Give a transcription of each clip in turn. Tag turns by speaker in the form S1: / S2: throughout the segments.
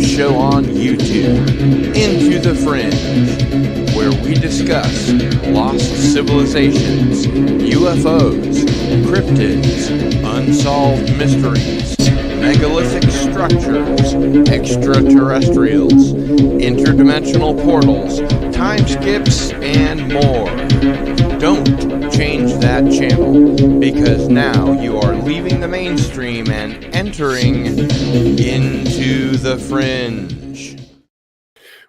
S1: Show on YouTube, Into the Fringe, where we discuss lost civilizations, UFOs, cryptids, unsolved mysteries, megalithic structures, extraterrestrials, interdimensional portals, time skips, and more. Don't change that channel, because now you are leaving the mainstream and entering into the fringe.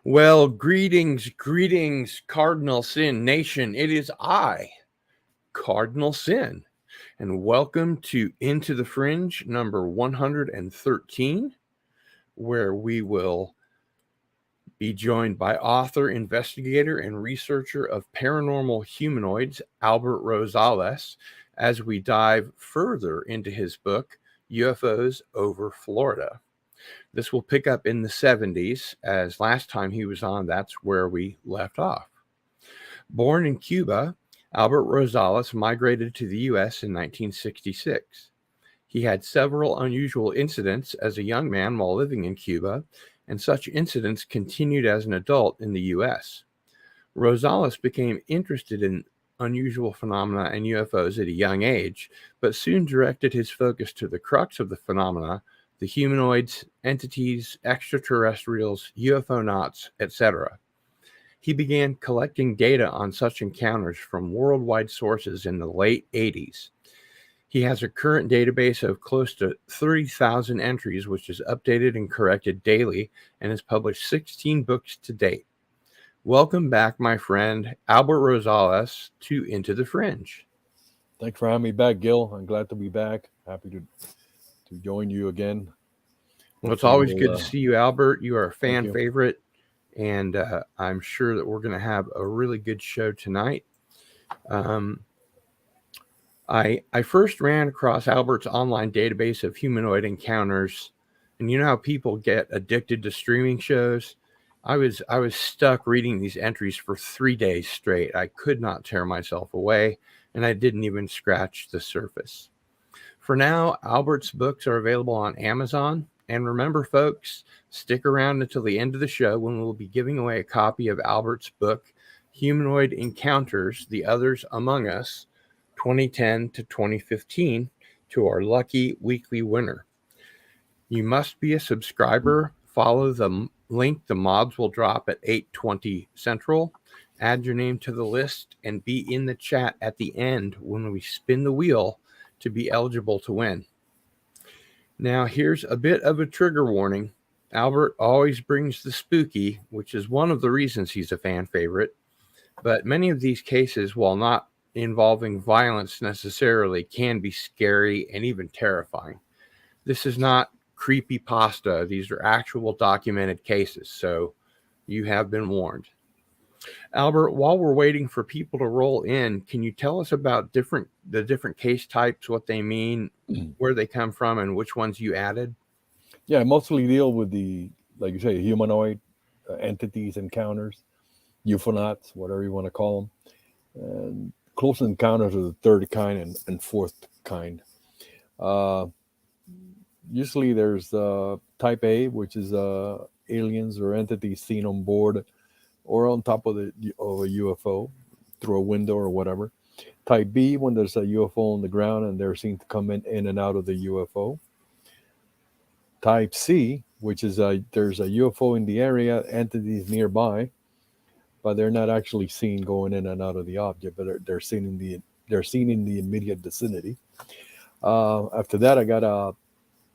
S1: Well, greetings, Cardinal Sin Nation. It is I, Cardinal Sin, and welcome to Into the Fringe number 113, where we will be joined by author, investigator, and researcher of paranormal humanoids, Albert Rosales, as we dive further into his book, UFOs over Florida. This will pick up in the 70s, as last time he was on, that's where we left off. Born in Cuba, Albert Rosales migrated to the U.S. in 1966. He had several unusual incidents as a young man while living in Cuba, and such incidents continued as an adult in the U.S. Rosales became interested in unusual phenomena and UFOs at a young age, but soon directed his focus to the crux of the phenomena, the humanoids, entities, extraterrestrials, UFOnauts, etc. He began collecting data on such encounters from worldwide sources in the late 80s. He has a current database of close to 30,000 entries, which is updated and corrected daily, and has published 16 books to date. Welcome back, my friend, Albert Rosales, to Into the Fringe.
S2: Thanks for having me back, Gil. I'm glad to be back. Happy to join you again.
S1: Well, it's always good to see you, Albert. You are a fan favorite, and I'm sure that we're going to have a really good show tonight. I first ran across Albert's online database of humanoid encounters, and you know how people get addicted to streaming shows? I was stuck reading these entries for 3 days straight. I could not tear myself away, and I didn't even scratch the surface. For now, Albert's books are available on Amazon, and remember, folks, stick around until the end of the show when we'll be giving away a copy of Albert's book, Humanoid Encounters, The Others Among Us, 2010 to 2015, to our lucky weekly winner. You must be a subscriber. Follow the link the mods will drop at 8:20 Central. Add your name to the list and be in the chat at the end when we spin the wheel to be eligible to win. Now, here's a bit of a trigger warning. Albert always brings the spooky, which is one of the reasons he's a fan favorite. But many of these cases, while not involving violence necessarily, can be scary and even terrifying. This is not creepypasta. These are actual documented cases, so you have been warned. Albert, while we're waiting for people to roll in, can you tell us about the different case types, what they mean, where they come from, and which ones you added?
S2: Yeah, I mostly deal with the, like you say, humanoid entities, encounters, UFOnauts, whatever you want to call them. And close encounters are the third kind and fourth kind. Usually there's type A, which is aliens or entities seen on board or on top of a UFO through a window or whatever. Type B, when there's a UFO on the ground and they're seen to come in and out of the UFO. Type C, which is there's a UFO in the area, entities nearby, but they're not actually seen going in and out of the object, but they're seen in the immediate vicinity. After that, I got a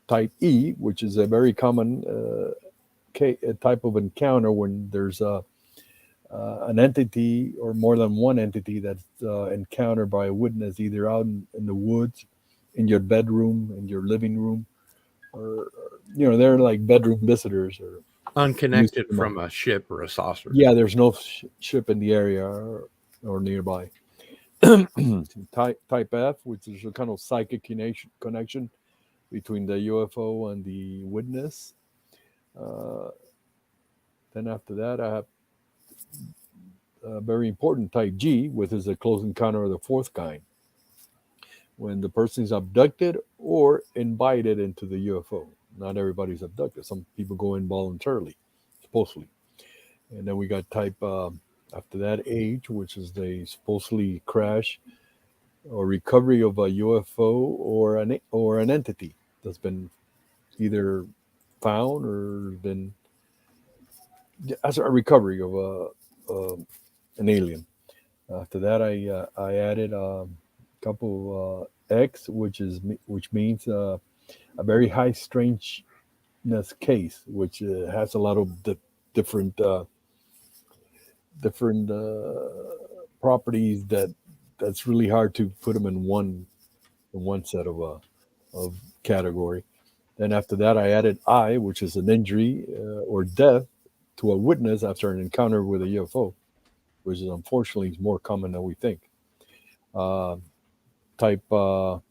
S2: type E, which is a very common type of encounter when there's an entity or more than one entity that's encountered by a witness either out in the woods, in your bedroom, in your living room, or they're like bedroom visitors or used
S3: Unconnected
S2: to
S3: from a ship or a saucer.
S2: yeah, there's no ship in the area or nearby. Type F, which is a kind of psychic connection between the UFO and the witness. Uh, then after that, I have a very important type G, which is a close encounter of the fourth kind, when the person is abducted or invited into the UFO. Not everybody's abducted. Some people go in voluntarily, supposedly. And then we got type after that H, which is the supposedly crash or recovery of a UFO or an entity that's been either found or been as a recovery of an alien. After that, I added a couple X, which means a very high strangeness case, which has a lot of different different properties that's really hard to put them in one set of category. Then after that, I added I, which is an injury or death to a witness after an encounter with a UFO, which is unfortunately more common than we think. Uh, type trying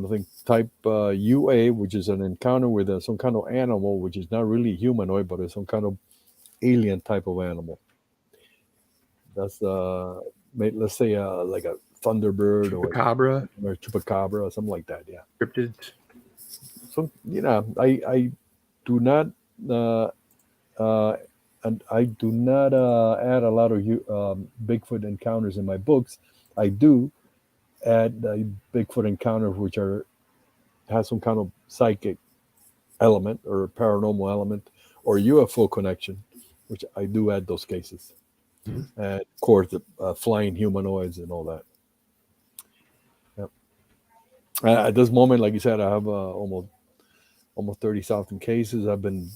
S2: to think type UA, which is an encounter with some kind of animal, which is not really humanoid, but it's some kind of alien type of animal. That's let's say like a thunderbird or chupacabra or something like that. Yeah.
S3: Cryptids.
S2: So I do not uh, uh, and I do not add a lot of Bigfoot encounters in my books. I do add Bigfoot encounters which has some kind of psychic element or paranormal element or UFO connection, which I do add those cases.
S3: Mm-hmm.
S2: And of course, the flying humanoids and all that. Yep. At this moment, like you said, I have almost 30,000 cases. I've been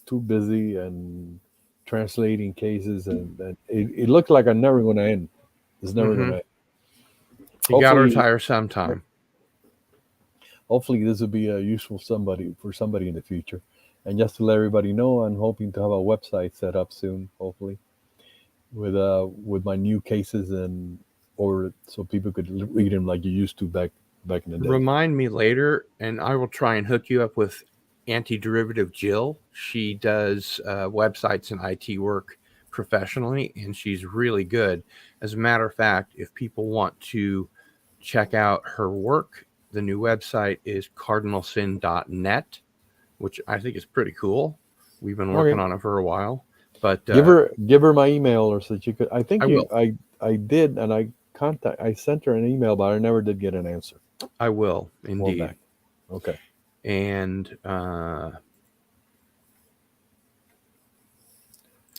S2: too busy and translating cases, and it looked like I'm never going to end. It's never going to end.
S3: You got to retire sometime.
S2: Hopefully, this will be useful for somebody in the future. And just to let everybody know, I'm hoping to have a website set up soon, hopefully, with my new cases or so people could read them like you used to back in the day.
S3: Remind me later, and I will try and hook you up with Antiderivative Jill. She does websites and IT work professionally, and she's really good. As a matter of fact, if people want to check out her work, the new website is cardinalsin.net, which I think is pretty cool. We've been working on it for a while. But
S2: give her my email or so that you could. I think I did, and I sent her an email, but I never did get an answer.
S3: I will indeed.
S2: Okay.
S3: And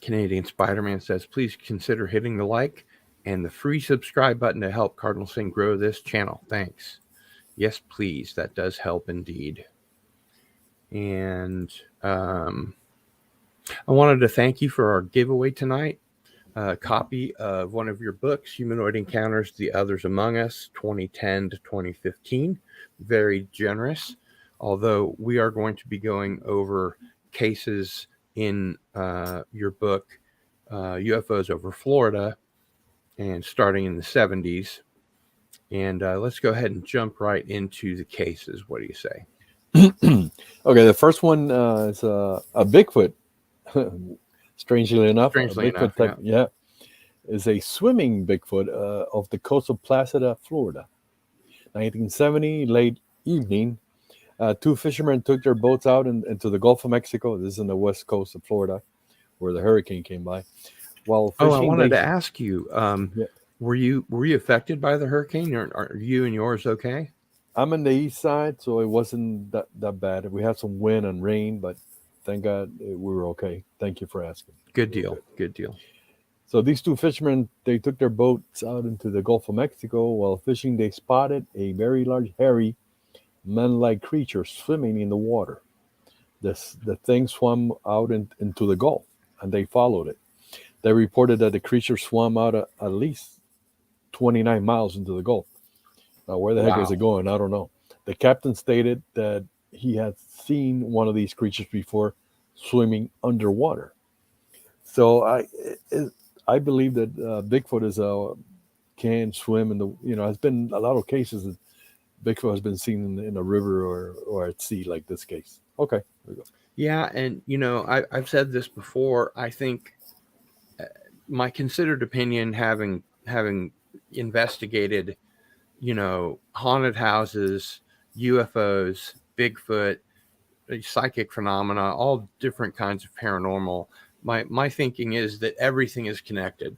S3: Canadian Spider-Man says, please consider hitting the like and the free subscribe button to help Cardinal Sin grow this channel. Thanks. Yes, please. That does help indeed. And I wanted to thank you for our giveaway tonight. A copy of one of your books, Humanoid Encounters, The Others Among Us, 2010 to 2015. Very generous. Although we are going to be going over cases in your book, UFOs over Florida, and starting in the 70s. And let's go ahead and jump right into the cases. What do you say?
S2: Okay, the first one is a Bigfoot. Strangely enough, Bigfoot type, yeah, is a swimming Bigfoot off the coast of Placida, Florida. 1970, late evening, two fishermen took their boats out into the Gulf of Mexico. This is in the west coast of Florida, where the hurricane came by. While fishing,
S3: I wanted to ask you, were you affected by the hurricane? Or are you and yours okay?
S2: I'm on the east side, so it wasn't that bad. We had some wind and rain, but thank God we were okay. Thank you for asking.
S3: Good deal. Good deal.
S2: So these two fishermen, they took their boats out into the Gulf of Mexico. While fishing, they spotted a very large, hairy, man-like creature swimming in the water. The thing swam out into the Gulf, and they followed it. They reported that the creature swam out at least 29 miles into the Gulf. Now, where the heck was
S3: Wow.
S2: it going? I don't know. The captain stated that he had seen one of these creatures before swimming underwater. So I believe that Bigfoot can swim in the, has been a lot of cases that Bigfoot has been seen in a river or at sea, like this case. Okay, there we go.
S3: Yeah, and I've said this before. I think my considered opinion, having investigated, haunted houses, UFOs, Bigfoot, psychic phenomena, all different kinds of paranormal. My thinking is that everything is connected.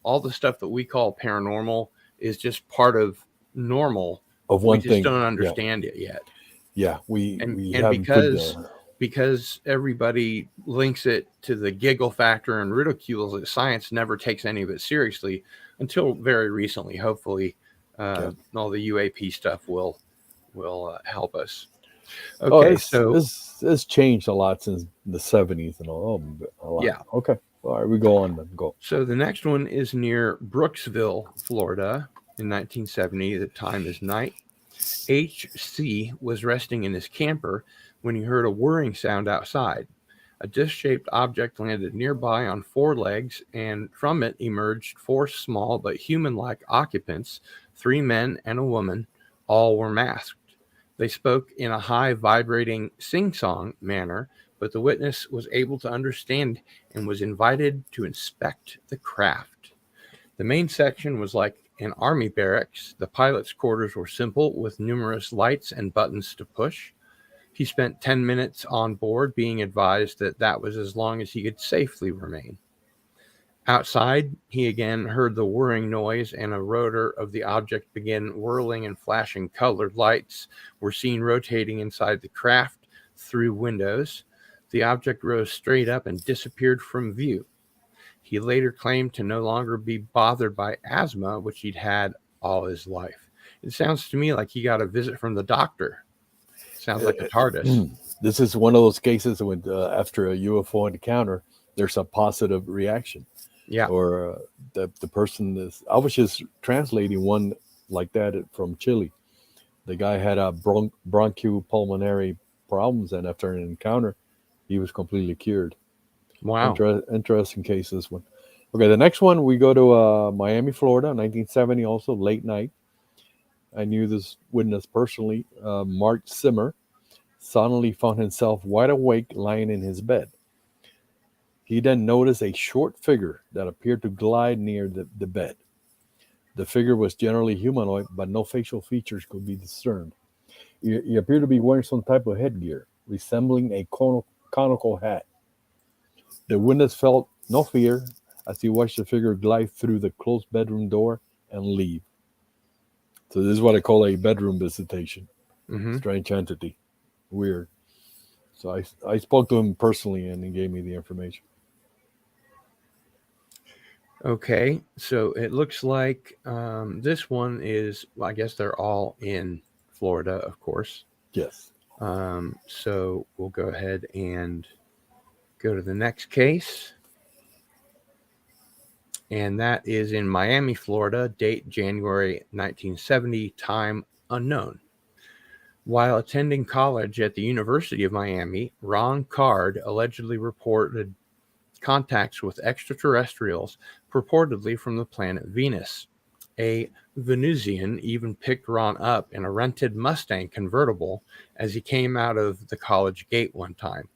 S3: All the stuff that we call paranormal is just part of normal.
S2: Of
S3: We
S2: one
S3: just
S2: thing,
S3: don't
S2: yeah,
S3: understand it yet.
S2: yeah, we
S3: And
S2: haven't put
S3: because everybody links it to the giggle factor and ridicules it, science never takes any of it seriously until very recently. Hopefully, all the UAP stuff will help us.
S2: Oh,
S3: Okay, so
S2: it's changed a lot since the 70s and all. Oh, a lot.
S3: yeah.
S2: Okay. All right, we go on then. Go.
S3: So the next one is near Brooksville, Florida, in 1970. The time is night. H.C. was resting in his camper when he heard a whirring sound outside. A disc-shaped object landed nearby on 4 legs, and from it emerged 4 small but human-like occupants, 3 men and a woman. All were masked. They spoke in a high, vibrating, sing-song manner, but the witness was able to understand and was invited to inspect the craft. The main section was like an army barracks. The pilot's quarters were simple, with numerous lights and buttons to push. He spent 10 minutes on board, being advised that that was as long as he could safely remain. Outside, he again heard the whirring noise, and a rotor of the object began whirling, and flashing colored lights were seen rotating inside the craft through windows. The object rose straight up and disappeared from view. He later claimed to no longer be bothered by asthma, which he'd had all his life. It sounds to me like he got a visit from the doctor. Sounds like a TARDIS.
S2: This is one of those cases when after a UFO encounter, there's a positive reaction.
S3: Yeah.
S2: Or the person is. I was just translating one like that from Chile. The guy had a bronchopulmonary problems, and after an encounter, he was completely cured.
S3: Wow.
S2: Interesting case, this one. Okay, the next one, we go to Miami, Florida, 1970, also late night. I knew this witness personally. Mark Zimmer suddenly found himself wide awake lying in his bed. He then noticed a short figure that appeared to glide near the bed. The figure was generally humanoid, but no facial features could be discerned. He appeared to be wearing some type of headgear, resembling a conical hat. The witness felt no fear as he watched the figure glide through the closed bedroom door and leave. So this is what I call a bedroom visitation.
S3: Mm-hmm.
S2: Strange entity. Weird. So I spoke to him personally, and he gave me the information.
S3: Okay, so it looks like this one is, well, I guess they're all in Florida, of course.
S2: Yes.
S3: So we'll go ahead and go to the next case. And that is in Miami, Florida, date January 1970, time unknown. While attending college at the University of Miami, Ron Card allegedly reported contacts with extraterrestrials, purportedly from the planet Venus. A Venusian even picked Ron up in a rented Mustang convertible as he came out of the college gate one time.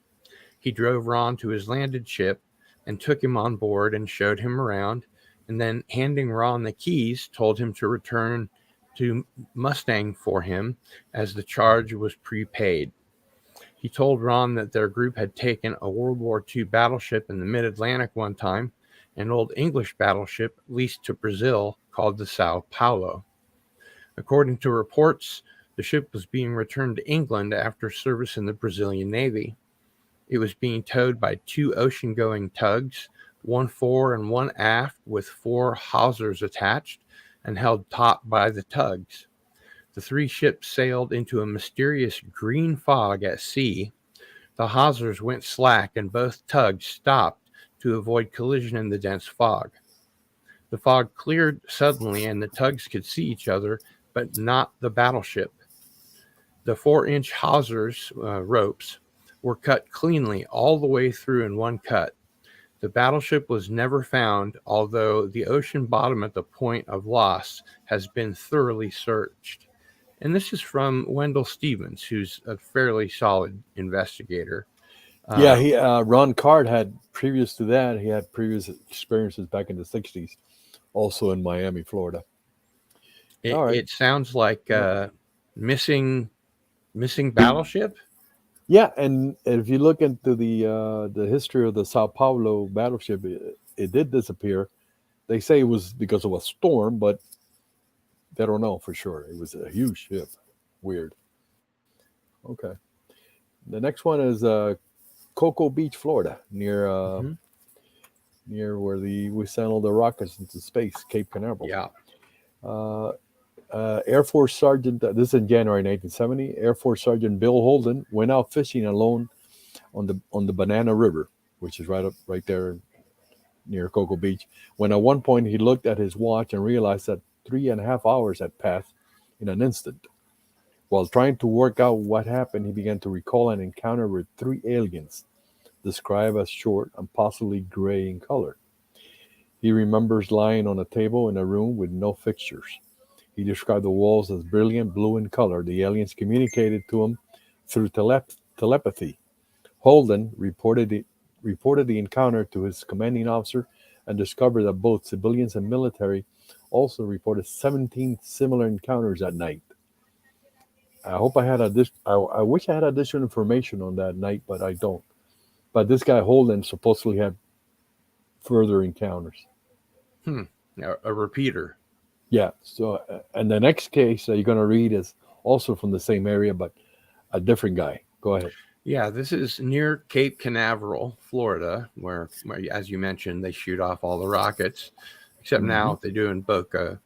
S3: He drove Ron to his landed ship and took him on board and showed him around, and then, handing Ron the keys, told him to return to Mustang for him as the charge was prepaid. He told Ron that their group had taken a World War II battleship in the mid-Atlantic one time, an old English battleship leased to Brazil called the Sao Paulo. According to reports, the ship was being returned to England after service in the Brazilian Navy. It was being towed by 2 ocean-going tugs, one fore and one aft, with 4 hawsers attached and held taut by the tugs. The 3 ships sailed into a mysterious green fog at sea. The hawsers went slack and both tugs stopped to avoid collision in the dense fog. The fog cleared suddenly, and the tugs could see each other, but not the battleship. The 4-inch hawsers ropes were cut cleanly all the way through in one cut. The battleship was never found, although the ocean bottom at the point of loss has been thoroughly searched. And this is from Wendell Stevens, who's a fairly solid investigator.
S2: Yeah, he Ron Card had previous to that. He had previous experiences back in the '60s, also in Miami, Florida. All right.
S3: It sounds like missing battleship.
S2: Yeah, and if you look into the history of the Sao Paulo battleship, it did disappear. They say it was because of a storm, but they don't know for sure. It was a huge ship. Weird. Okay. The next one is Cocoa Beach, Florida, near where we sent all the rockets into space, Cape Canaveral.
S3: Yeah.
S2: Air Force Sergeant, this is in January 1970. Air Force Sergeant Bill Holden went out fishing alone on the Banana River, which is right there near Cocoa Beach. When at one point he looked at his watch and realized that 3.5 hours had passed in an instant. While trying to work out what happened, he began to recall an encounter with 3 aliens, described as short and possibly gray in color. He remembers lying on a table in a room with no fixtures. He described the walls as brilliant blue in color. The aliens communicated to him through telepathy. Holden reported the encounter to his commanding officer and discovered that both civilians and military also reported 17 similar encounters that night. I hope I had I wish I had additional information on that night, but I don't. But this guy Holden supposedly had further encounters.
S3: A repeater.
S2: Yeah. So, and the next case that you're going to read is also from the same area, but a different guy. Go ahead.
S3: Yeah, this is near Cape Canaveral, Florida, where as you mentioned, they shoot off all the rockets, except now they do in Boca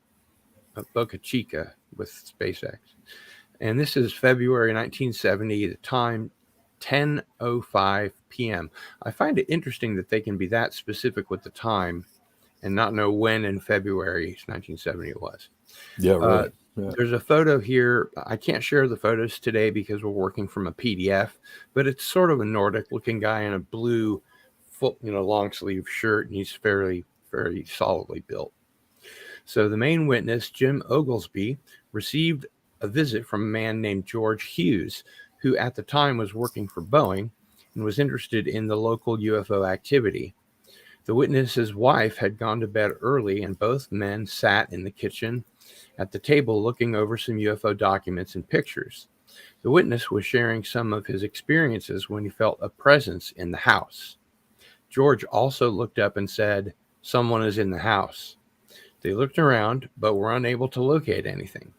S3: Chica with SpaceX. And this is February 1970, the time 10:05 p.m. I find it interesting that they can be that specific with the time and not know when in February 1970 it was.
S2: Yeah, right. Yeah.
S3: There's a photo here. I can't share the photos today because we're working from a PDF, but it's sort of a Nordic looking guy in a blue long sleeve shirt, and he's very solidly built. So the main witness, Jim Oglesby, received a visit from a man named George Hughes, who at the time was working for Boeing and was interested in the local UFO activity. The witness's wife had gone to bed early, and both men sat in the kitchen at the table looking over some UFO documents and pictures. The witness was sharing some of his experiences when he felt a presence in the house. George also looked up and said, "Someone is in the house." They looked around, but were unable to locate anything.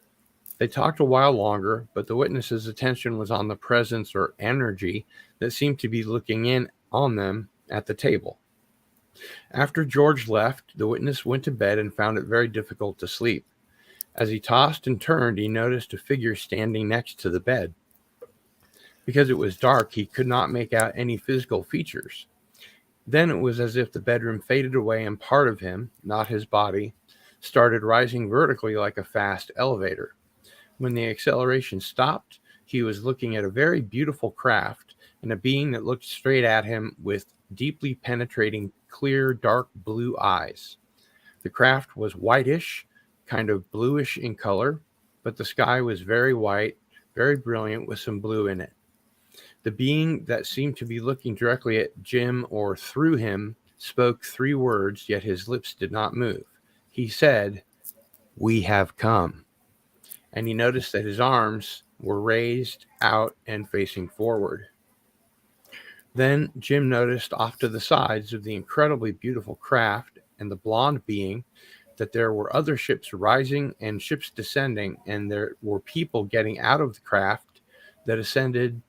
S3: They talked a while longer, but the witness's attention was on the presence or energy that seemed to be looking in on them at the table. After George left, the witness went to bed and found it very difficult to sleep. As he tossed and turned, he noticed a figure standing next to the bed. Because it was dark, he could not make out any physical features. Then it was as if the bedroom faded away and part of him, not his body, started rising vertically like a fast elevator. When the acceleration stopped, he was looking at a very beautiful craft and a being that looked straight at him with deeply penetrating, clear, dark blue eyes. The craft was whitish, kind of bluish in color, but the sky was very white, very brilliant with some blue in it. The being that seemed to be looking directly at Jim or through him spoke 3 words, yet his lips did not move. He said, "We have come." And he noticed that his arms were raised out and facing forward. Then Jim noticed off to the sides of the incredibly beautiful craft and the blonde being that there were other ships rising and ships descending, and there were people getting out of the craft that ascended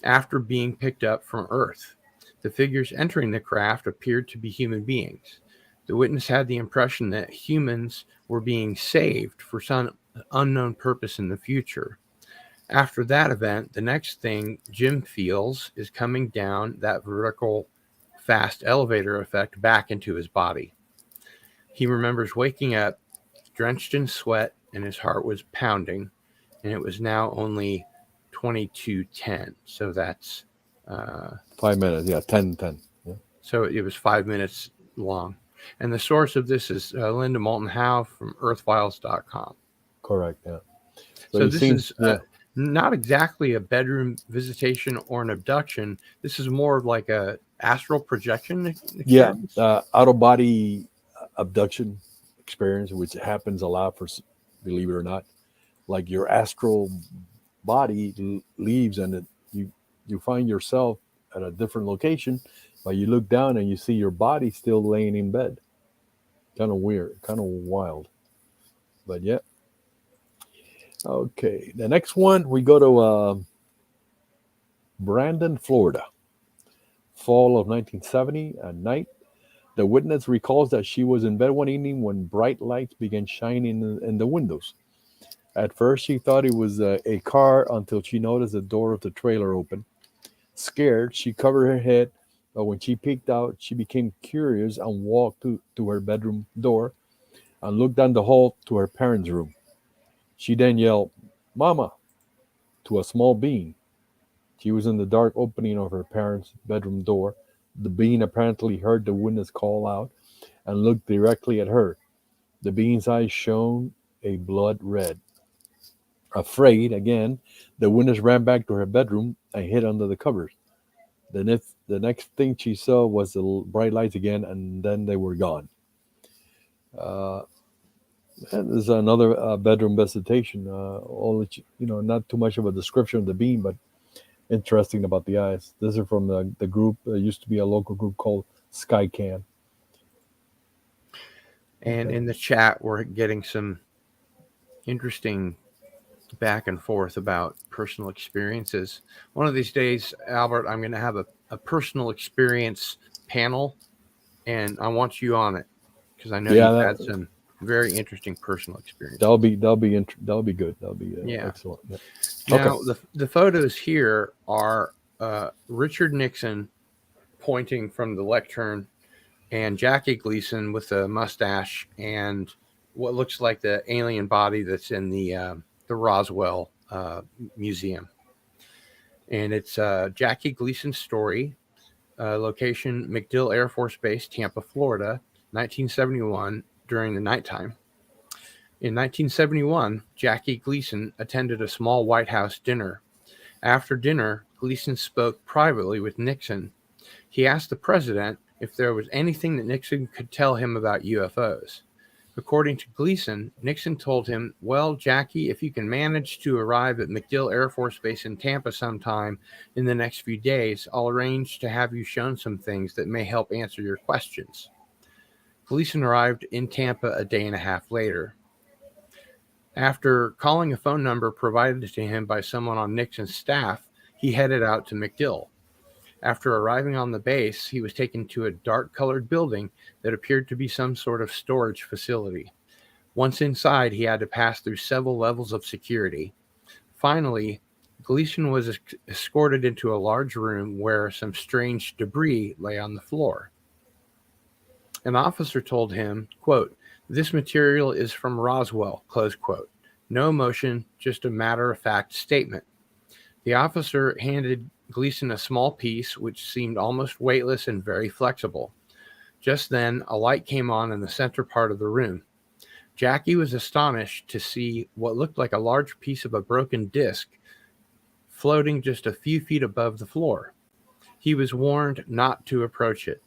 S3: after being picked up from Earth. The figures entering the craft appeared to be human beings. The witness had the impression that humans were being saved for some unknown purpose in the future. After that event, the next thing Jim feels is coming down that vertical fast elevator effect back into his body. He remembers waking up drenched in sweat and his heart was pounding, and it was now only 22:10. So that's
S2: 5 minutes. Yeah, 10:10. Yeah.
S3: so it was 5 minutes long. And the source of this is Linda Moulton Howe from earthfiles.com.
S2: Correct. Yeah.
S3: So this is not exactly a bedroom visitation or an abduction. This is more of like a astral projection experience.
S2: Yeah, out of body abduction experience, which happens a lot for, believe it or not, like your astral body leaves and you find yourself at a different location, but you look down and you see your body still laying in bed. Kind of weird, kind of wild, but yeah. Okay, the next one we go to Brandon, Florida, fall of 1970 at night. The witness recalls that she was in bed one evening when bright lights began shining in the windows. At first, she thought it was a car until she noticed the door of the trailer open. Scared, she covered her head, but when she peeked out, she became curious and walked to her bedroom door and looked down the hall to her parents' room. She then yelled, "Mama," to a small being. She was in the dark opening of her parents' bedroom door. The being apparently heard the witness call out and looked directly at her. The being's eyes shone a blood red. Afraid again, the witness ran back to her bedroom and hid under the covers. The next thing she saw was the bright lights again, and then they were gone. And there's another bedroom visitation. Not too much of a description of the being, but interesting about the eyes. This is from the group. There used to be a local group called Skycan.
S3: And in the chat, we're getting some interesting back and forth about personal experiences. One of these days, Albert, I'm going to have a personal experience panel, and I want you on it because I know you've had some very interesting personal experiences.
S2: That'll be good. That'll be excellent. Yeah.
S3: Now, the photos here are Richard Nixon pointing from the lectern, and Jackie Gleason with a mustache and what looks like the alien body that's in the Roswell Museum. And it's Jackie Gleason's story, location MacDill Air Force Base, Tampa, Florida, 1971, during the nighttime. In 1971, Jackie Gleason attended a small White House dinner. After dinner, Gleason spoke privately with Nixon. He asked the president if there was anything that Nixon could tell him about UFOs. According to Gleason, Nixon told him, "Well, Jackie, if you can manage to arrive at MacDill Air Force Base in Tampa sometime in the next few days, I'll arrange to have you shown some things that may help answer your questions." Gleason arrived in Tampa a day and a half later. After calling a phone number provided to him by someone on Nixon's staff, he headed out to MacDill. After arriving on the base, he was taken to a dark-colored building that appeared to be some sort of storage facility. Once inside, he had to pass through several levels of security. Finally, Gleason was escorted into a large room where some strange debris lay on the floor. An officer told him, quote, "This material is from Roswell," close quote. No emotion, just a matter-of-fact statement. The officer handed Gleason a small piece which seemed almost weightless and very flexible. Just then, a light came on in the center part of the room. Jackie was astonished to see what looked like a large piece of a broken disc floating just a few feet above the floor. He was warned not to approach it.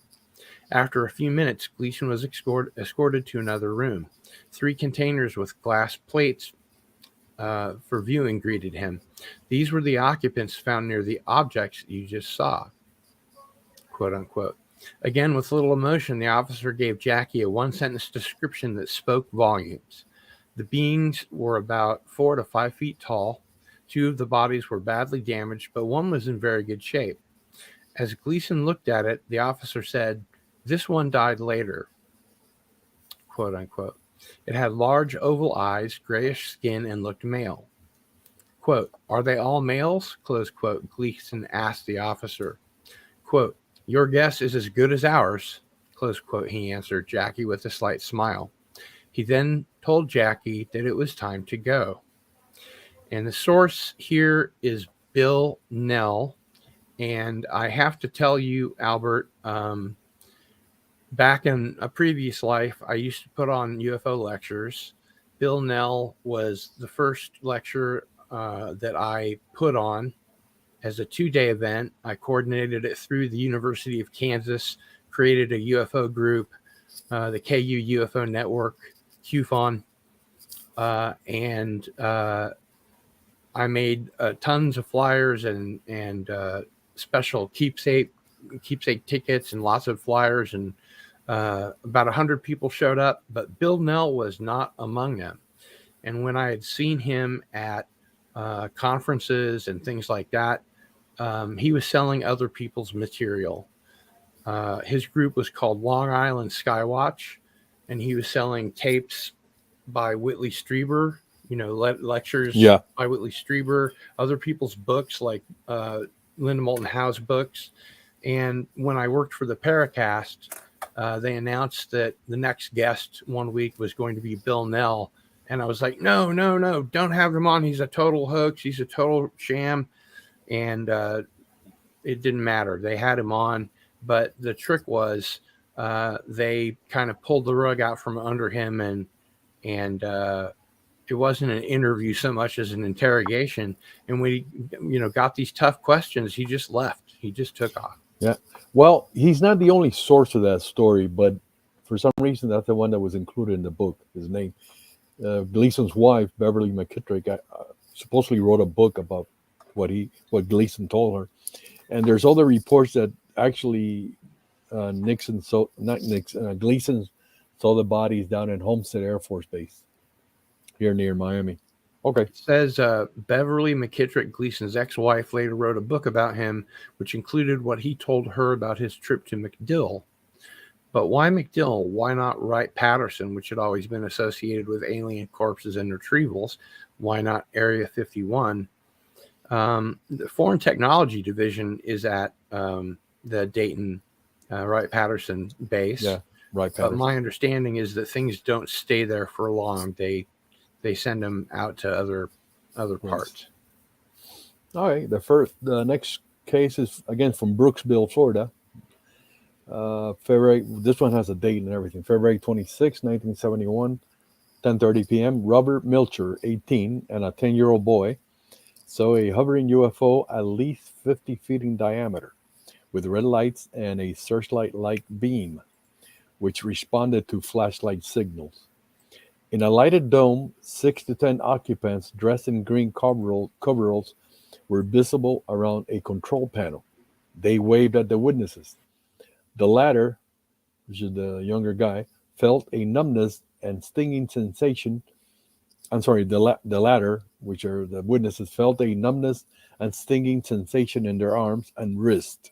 S3: After a few minutes, Gleason was escorted to another room. 3 containers with glass plates for viewing greeted him. These were the occupants found near the objects you just saw, quote unquote. Again, with little emotion, the officer gave Jackie a one-sentence description that spoke volumes. The beings were about 4 to 5 feet tall. 2 of the bodies were badly damaged, but one was in very good shape. As Gleason looked at it, the officer said, "This one died later," quote unquote. It had large oval eyes, grayish skin, and looked male. Quote, "Are they all males?" close quote, Gleason asked the officer. Quote, Your guess is as good as ours, close quote, he answered Jackie with a slight smile. He then told Jackie that it was time to go. And the source here is Bill Nell. And I have to tell you, Albert, back in a previous life, I used to put on UFO lectures. Bill Nell was the first lecture that I put on as a 2-day event. I coordinated it through the University of Kansas, created a UFO group, the KU UFO Network, QFON, and I made tons of flyers and special keepsake tickets and lots of flyers, and about 100 people showed up, but Bill Nell was not among them. And when I had seen him at conferences and things like that, he was selling other people's material. His group was called Long Island Skywatch, and he was selling tapes by Whitley Strieber, lectures by Whitley Strieber, other people's books like Linda Moulton Howe's books. And when I worked for the Paracast, they announced that the next guest one week was going to be Bill Nell. And I was like, no, don't have him on. He's a total hoax. He's a total sham. And it didn't matter. They had him on. But the trick was they kind of pulled the rug out from under him, and it wasn't an interview so much as an interrogation. And we, got these tough questions. He just left. He just took off.
S2: Yeah. Well, he's not the only source of that story, but for some reason, that's the one that was included in the book. His name, Gleason's wife, Beverly McKittrick, supposedly wrote a book about what Gleason told her. And there's other reports that actually Gleason saw the bodies down in Homestead Air Force Base here near Miami. Okay.
S3: It says Beverly McKittrick, Gleason's ex-wife, later wrote a book about him, which included what he told her about his trip to MacDill. But why MacDill? Why not Wright-Patterson, which had always been associated with alien corpses and retrievals? Why not Area 51? The Foreign Technology Division is at the Dayton Wright-Patterson base.
S2: Yeah, Wright-Patterson.
S3: But my understanding is that things don't stay there for long. They send them out to other parts.
S2: All right. The next case is again from Brooksville, Florida. February. This one has a date and everything. February 26, 1971, 10:30 p.m. Robert Milcher, 18, and a 10-year-old boy saw a hovering UFO at least 50 feet in diameter, with red lights and a searchlight-like beam, which responded to flashlight signals. In a lighted dome, 6 to 10 occupants dressed in green coveralls were visible around a control panel. They waved at the witnesses. The latter, which is the younger guy, felt a numbness and stinging sensation. The latter, which are the witnesses, felt a numbness and stinging sensation in their arms and wrist.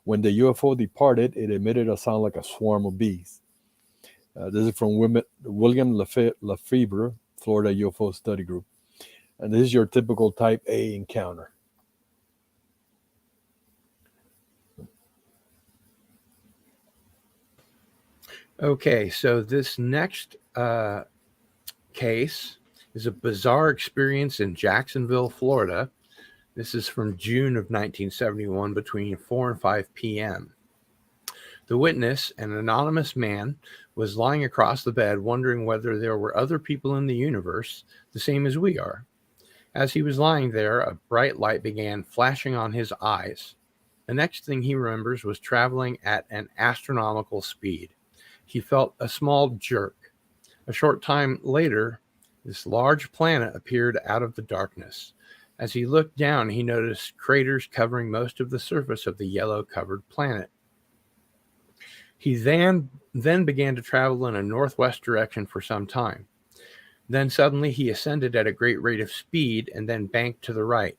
S2: When the UFO departed, it emitted a sound like a swarm of bees. This is from William Lefebvre, Florida UFO Study Group. And this is your typical Type A encounter.
S3: Okay, so this next case is a bizarre experience in Jacksonville, Florida. This is from June of 1971 between 4 and 5 p.m. The witness, an anonymous man, was lying across the bed wondering whether there were other people in the universe the same as we are. As he was lying there, a bright light began flashing on his eyes. The next thing he remembers was traveling at an astronomical speed. He felt a small jerk. A short time later, this large planet appeared out of the darkness. As he looked down, he noticed craters covering most of the surface of the yellow-covered planet. He then began to travel in a northwest direction for some time. Then suddenly he ascended at a great rate of speed and then banked to the right.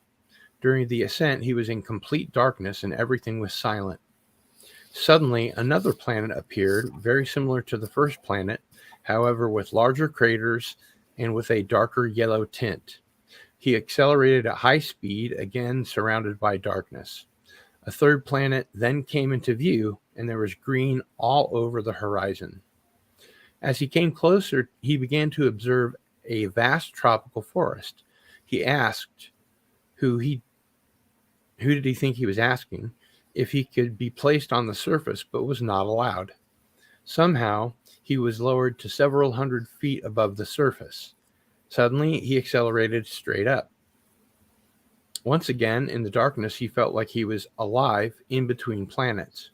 S3: During the ascent, he was in complete darkness and everything was silent. Suddenly, another planet appeared, very similar to the first planet, however with larger craters and with a darker yellow tint. He accelerated at high speed, again surrounded by darkness. A third planet then came into view, and there was green all over the horizon. As he came closer, he began to observe a vast tropical forest. He asked who did he think he was asking, if he could be placed on the surface, but was not allowed. Somehow, he was lowered to several hundred feet above the surface. Suddenly, he accelerated straight up. Once again, in the darkness, he felt like he was alive in between planets.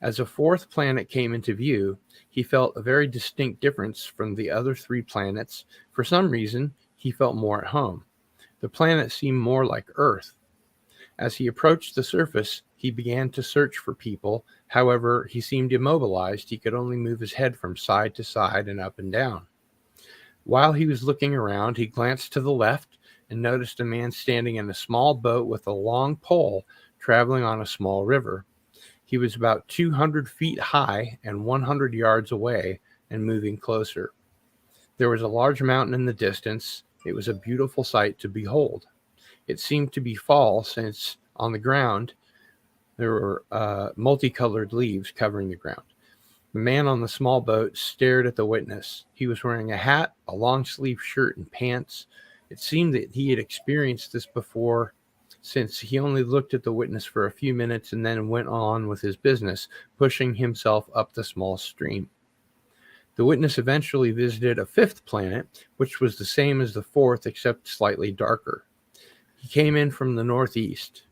S3: As a fourth planet came into view, he felt a very distinct difference from the other three planets. For some reason, he felt more at home. The planet seemed more like Earth. As he approached the surface, he began to search for people. However, he seemed immobilized. He could only move his head from side to side and up and down. While he was looking around, he glanced to the left and noticed a man standing in a small boat with a long pole traveling on a small river. He was about 200 feet high and 100 yards away and moving closer. There was a large mountain in the distance. It was a beautiful sight to behold. It seemed to be fall, since on the ground there were multicolored leaves covering the ground. The man on the small boat stared at the witness. He was wearing a hat, a long-sleeved shirt, and pants. It seemed that he had experienced this before, since he only looked at the witness for a few minutes and then went on with his business, pushing himself up the small stream. The witness eventually visited a fifth planet, which was the same as the fourth except slightly darker. He came in from the northeast.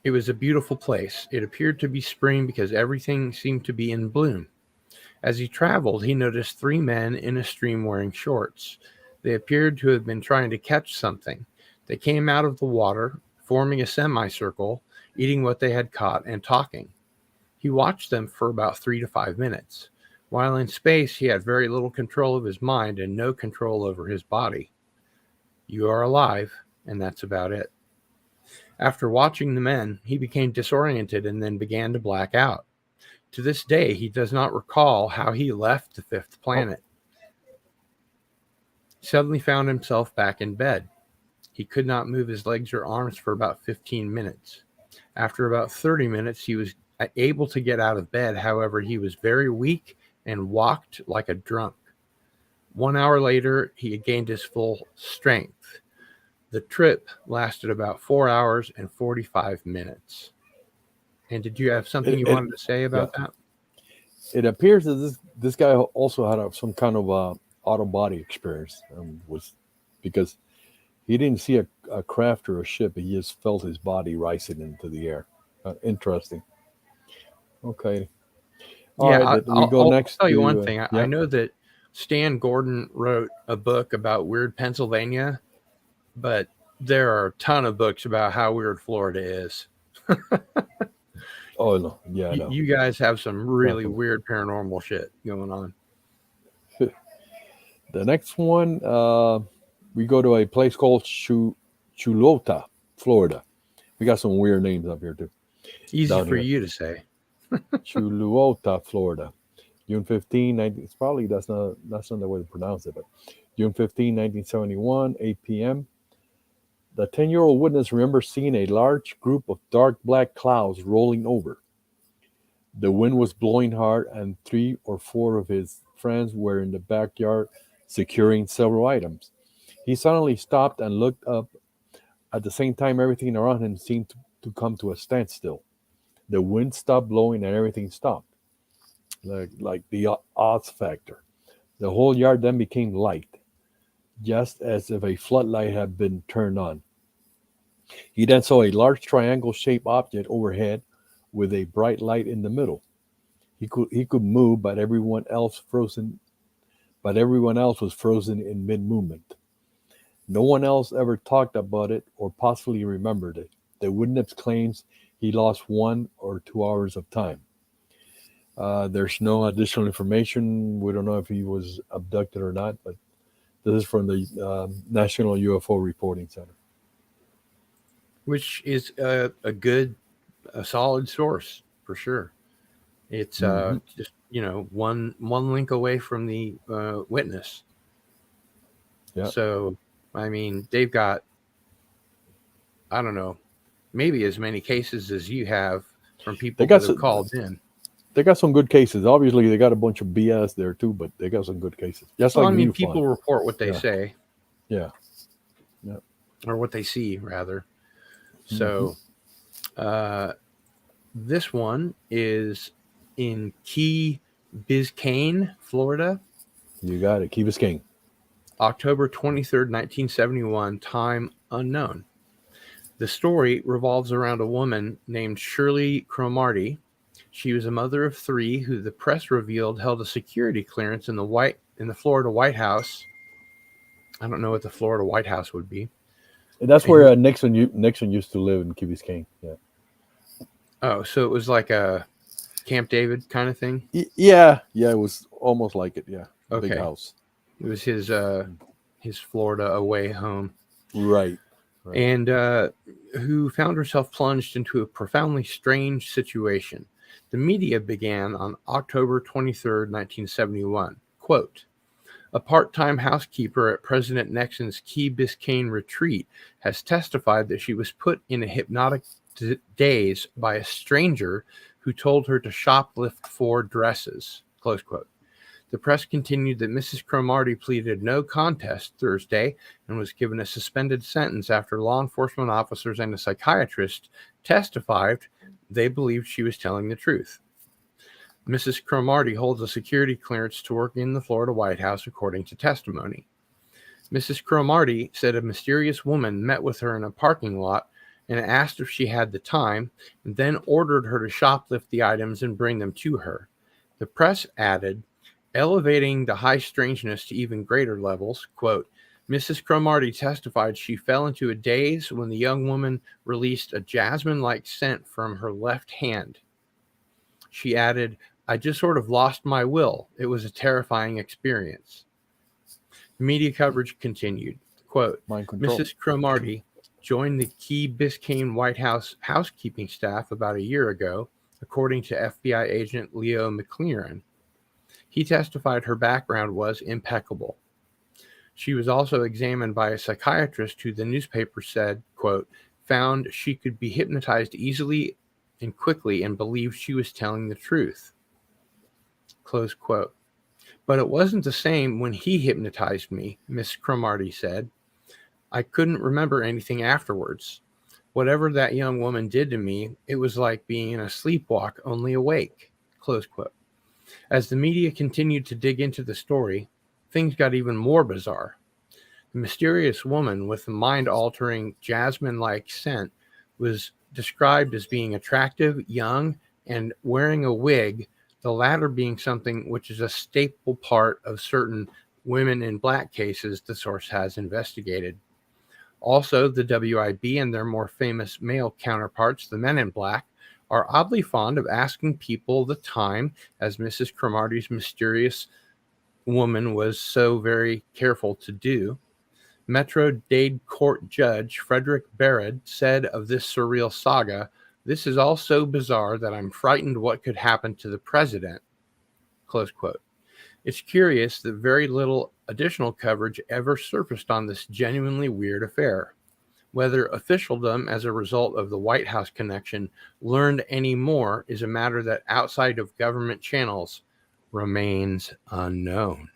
S3: It was a beautiful place. It appeared to be spring because everything seemed to be in bloom. As he traveled, he noticed three men in a stream wearing shorts. They appeared to have been trying to catch something. They came out of the water, forming a semicircle, eating what they had caught and talking. He watched them for about 3 to 5 minutes. While in space, he had very little control of his mind and no control over his body. You are alive, and that's about it. After watching the men, he became disoriented and then began to black out. To this day, he does not recall how he left the fifth planet. He suddenly found himself back in bed. He could not move his legs or arms for about 15 minutes. After about 30 minutes, he was able to get out of bed. However, he was very weak and walked like a drunk. 1 hour later, he had gained his full strength. The trip lasted about 4 hours and 45 minutes. And did you have something you wanted to say about that?
S2: It appears that this guy also had some kind of out-of-body experience, was because he didn't see a craft or a ship. He just felt his body rising into the air. Interesting. Okay. All right,
S3: I'll tell you one thing. I know that Stan Gordon wrote a book about weird Pennsylvania, but there are a ton of books about how weird Florida is.
S2: Oh, no. Yeah, no.
S3: You guys have some really weird paranormal shit going on.
S2: The next one, we go to a place called Chulota, Florida. We got some weird names up here, too.
S3: Easy for you to say.
S2: Chulota, Florida. June 15, it's probably that's not the way to pronounce it, but June 15, 1971, 8 p.m. The 10-year-old witness remembers seeing a large group of dark black clouds rolling over. The wind was blowing hard, and 3 or 4 of his friends were in the backyard securing several items. He suddenly stopped and looked up. At the same time, everything around him seemed to come to a standstill. The wind stopped blowing and everything stopped. Like the odds factor. The whole yard then became light, just as if a floodlight had been turned on. He then saw a large triangle-shaped object overhead with a bright light in the middle. He could move, but everyone else was frozen in mid-movement. No one else ever talked about it or possibly remembered it. The witness claims he lost 1 or 2 hours of time. There's no additional information. We don't know if he was abducted or not, but this is from the National UFO Reporting Center.
S3: Which is a solid source for sure. It's just, one link away from the witness. Yeah. So, I mean, they've got, I don't know, maybe as many cases as you have from people
S2: They got
S3: that have
S2: some,
S3: called in.
S2: they got some good cases. Obviously, they got a bunch of BS there too, but they got some good cases. Just
S3: Well,
S2: like
S3: I mean,
S2: MUFON.
S3: people report what they
S2: Yeah.
S3: say,
S2: Yeah. Yeah.
S3: or what they see, rather.
S2: Mhm.
S3: So, this one is in Key Biscayne, Florida,
S2: You got it. Key Biscayne.
S3: October 23rd, 1971, time unknown. The story revolves around a woman named Shirley Cromartie. She was a mother of three who the press revealed held a security clearance in the Florida White House. I don't know what the Florida White House would be.
S2: And that's
S3: And
S2: where
S3: who,
S2: Nixon used to live in Key Biscayne. Yeah.
S3: oh, so it was like a Camp David kind of thing.
S2: Yeah. Yeah. It was almost like it. Yeah. Big
S3: Okay,
S2: house.
S3: it was his Florida away home,
S2: Right. Right.
S3: and who found herself plunged into a profoundly strange situation. The media began on October 23rd, 1971. Quote, a part-time housekeeper at President Nixon's Key Biscayne retreat has testified that she was put in a hypnotic daze by a stranger who told her to shoplift 4 dresses. Close quote. The press continued that Mrs. Cromartie pleaded no contest Thursday and was given a suspended sentence after law enforcement officers and a psychiatrist testified they believed she was telling the truth. Mrs. Cromartie holds a security clearance to work in the Florida White House, according to testimony. Mrs. Cromartie said a mysterious woman met with her in a parking lot and asked if she had the time, and then ordered her to shoplift the items and bring them to her. The press added, elevating the high strangeness to even greater levels, quote, Mrs. Cromartie testified she fell into a daze when the young woman released a jasmine-like scent from her left hand. She added, I just sort of lost my will. It was a terrifying experience. The media coverage continued. Quote,
S2: Mind control.
S3: Mrs. Cromartie joined the Key Biscayne White House housekeeping staff about a year ago, according to FBI agent Leo McLaren. He testified her background was impeccable. She was also examined by a psychiatrist who the newspaper said, quote, found she could be hypnotized easily and quickly and believed she was telling the truth. Close quote. But it wasn't the same when he hypnotized me, Miss Cromartie said. I couldn't remember anything afterwards. Whatever that young woman did to me, it was like being in a sleepwalk, only awake. Close quote. As the media continued to dig into the story, things got even more bizarre. The mysterious woman with the mind-altering jasmine-like scent was described as being attractive, young, and wearing a wig, the latter being something which is a staple part of certain women in black cases the source has investigated. Also, the WIB and their more famous male counterparts, the men in black, are oddly fond of asking people the time, as Mrs. Cromartie's mysterious woman was so very careful to do. Metro-Dade Court Judge Frederick Barrett said of this surreal saga, this is all so bizarre that I'm frightened what could happen to the president. Close quote. It's curious that very little additional coverage ever surfaced on this genuinely weird affair. Whether officialdom, as a result of the White House connection, learned any more is a matter that outside of government channels remains unknown.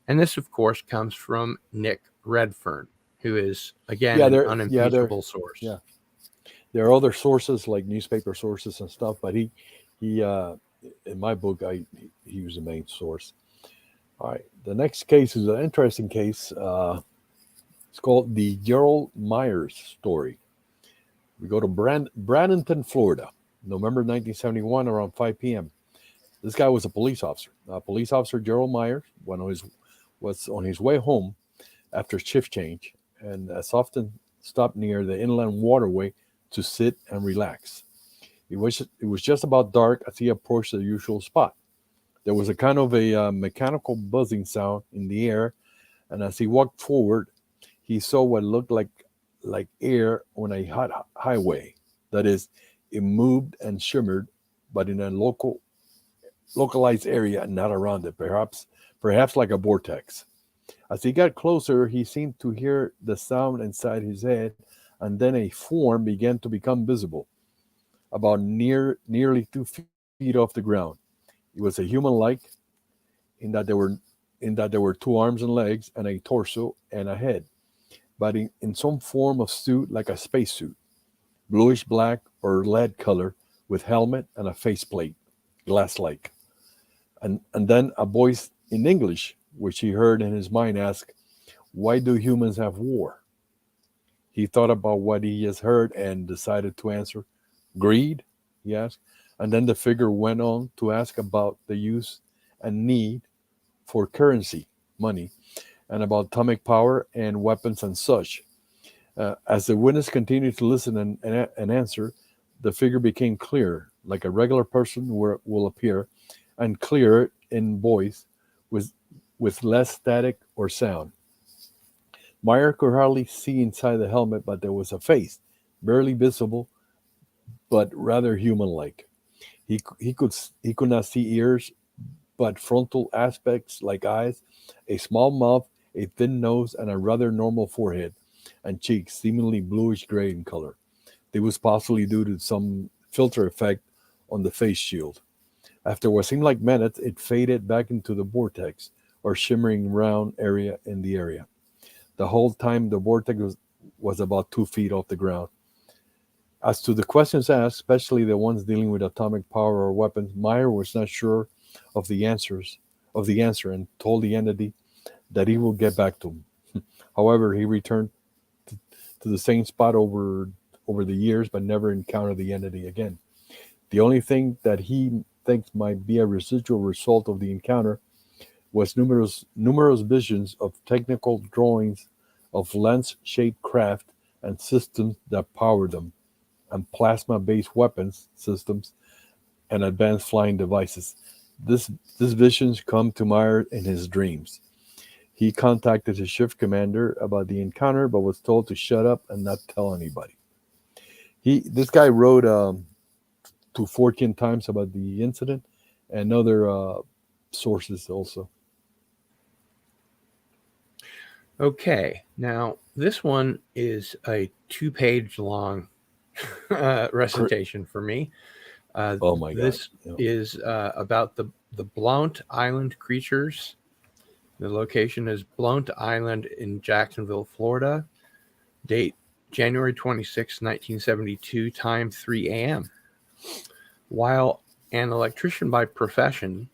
S3: And this, of course, comes from Nick Redfern, who is, again, an unimpeachable source.
S2: Yeah. There are other sources like newspaper sources and stuff, but he in my book, he was the main source. All right. The next case is an interesting case. It's called the Gerald Myers story. We go to Bradenton, Florida, November 1971, around 5 p.m. This guy was a police officer. Police officer Gerald Myers was on his way home after shift change, and as often stopped near the inland waterway to sit and relax. It was just about dark as he approached the usual spot. There was a kind of a mechanical buzzing sound in the air, and as he walked forward, he saw what looked like air on a hot highway. That is, it moved and shimmered, but in a localized area and not around it, perhaps like a vortex. As he got closer, he seemed to hear the sound inside his head and then a form began to become visible, about nearly 2 feet off the ground. It was a human-like in that there were two arms and legs and a torso and a head, but in some form of suit like a spacesuit, bluish black or lead color with helmet and a faceplate, glass-like. And then a voice in English, which he heard in his mind, asked, "Why do humans have war?" He thought about what he has heard and decided to answer, "Greed?" he asked. And then the figure went on to ask about the use and need for currency, money, and about atomic power and weapons and such. As the witness continued to listen and answer, the figure became clearer, like a regular person will appear, and clearer in voice, with less static or sound. Meyer could hardly see inside the helmet, but there was a face, barely visible, but rather human-like. He could not see ears, but frontal aspects like eyes, a small mouth, a thin nose, and a rather normal forehead and cheeks, seemingly bluish gray in color. This was possibly due to some filter effect on the face shield. After what seemed like minutes, it faded back into the vortex, or shimmering round area in the area. The whole time, the vortex was about 2 feet off the ground. As to the questions asked, especially the ones dealing with atomic power or weapons, Meyer was not sure of the answer and told the entity that he will get back to him. However, he returned to the same spot over the years, but never encountered the entity again. The only thing that he thinks might be a residual result of the encounter was numerous visions of technical drawings of lens-shaped craft and systems that powered them, and plasma-based weapons systems and advanced flying devices. These visions come to Meyer in his dreams. He contacted his shift commander about the encounter, but was told to shut up and not tell anybody. This guy wrote to Fortune Times about the incident and other sources also.
S3: Okay, now this one is a 2-page long recitation for me.
S2: Oh my God!
S3: This is about the Blount Island creatures. The location is Blount Island in Jacksonville, Florida. Date January 26, 1972, time 3 a.m. While an electrician by profession,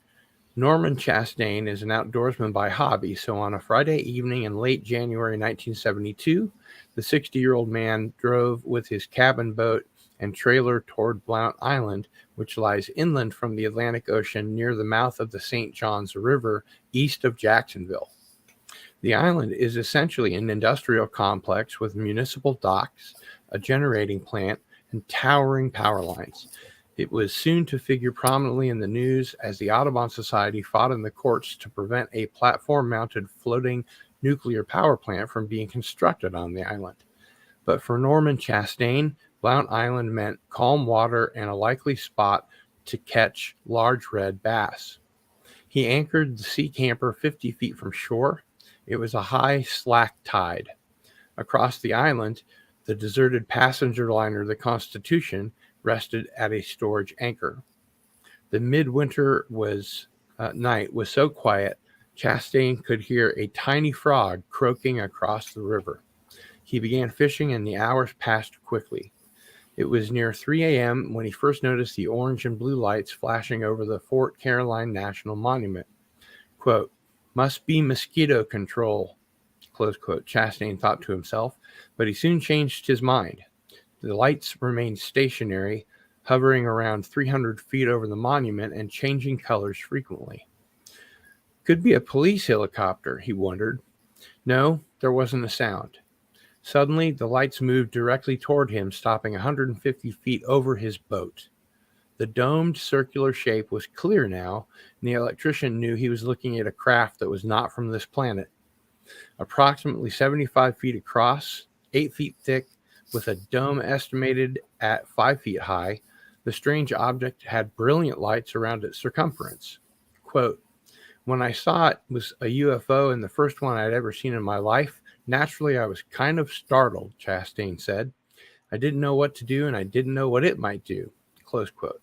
S3: Norman Chastain is an outdoorsman by hobby, so on a Friday evening in late January 1972, the 60-year-old man drove with his cabin boat and trailer toward Blount Island, which lies inland from the Atlantic Ocean near the mouth of the St. Johns River east of Jacksonville. The island is essentially an industrial complex with municipal docks, a generating plant, and towering power lines. It was soon to figure prominently in the news as the Audubon Society fought in the courts to prevent a platform-mounted floating nuclear power plant from being constructed on the island. But for Norman Chastain, Blount Island meant calm water and a likely spot to catch large red bass. He anchored the sea camper 50 feet from shore. It was a high slack tide. Across the island, the deserted passenger liner, the Constitution, rested at a storage anchor. The midwinter night was so quiet, Chastain could hear a tiny frog croaking across the river. He began fishing, and the hours passed quickly. It was near 3 a.m. when he first noticed the orange and blue lights flashing over the Fort Caroline National Monument. Quote, "Must be mosquito control," close quote, Chastain thought to himself, but he soon changed his mind. The lights remained stationary, hovering around 300 feet over the monument and changing colors frequently. Could be a police helicopter, he wondered. No, there wasn't a sound. Suddenly, the lights moved directly toward him, stopping 150 feet over his boat. The domed circular shape was clear now, and the electrician knew he was looking at a craft that was not from this planet. Approximately 75 feet across, 8 feet thick, with a dome estimated at 5 feet high, the strange object had brilliant lights around its circumference. Quote, "When I saw it was a UFO and the first one I'd ever seen in my life, naturally I was kind of startled," Chastain said. I didn't know what to do, and I didn't know what it might do. Close quote.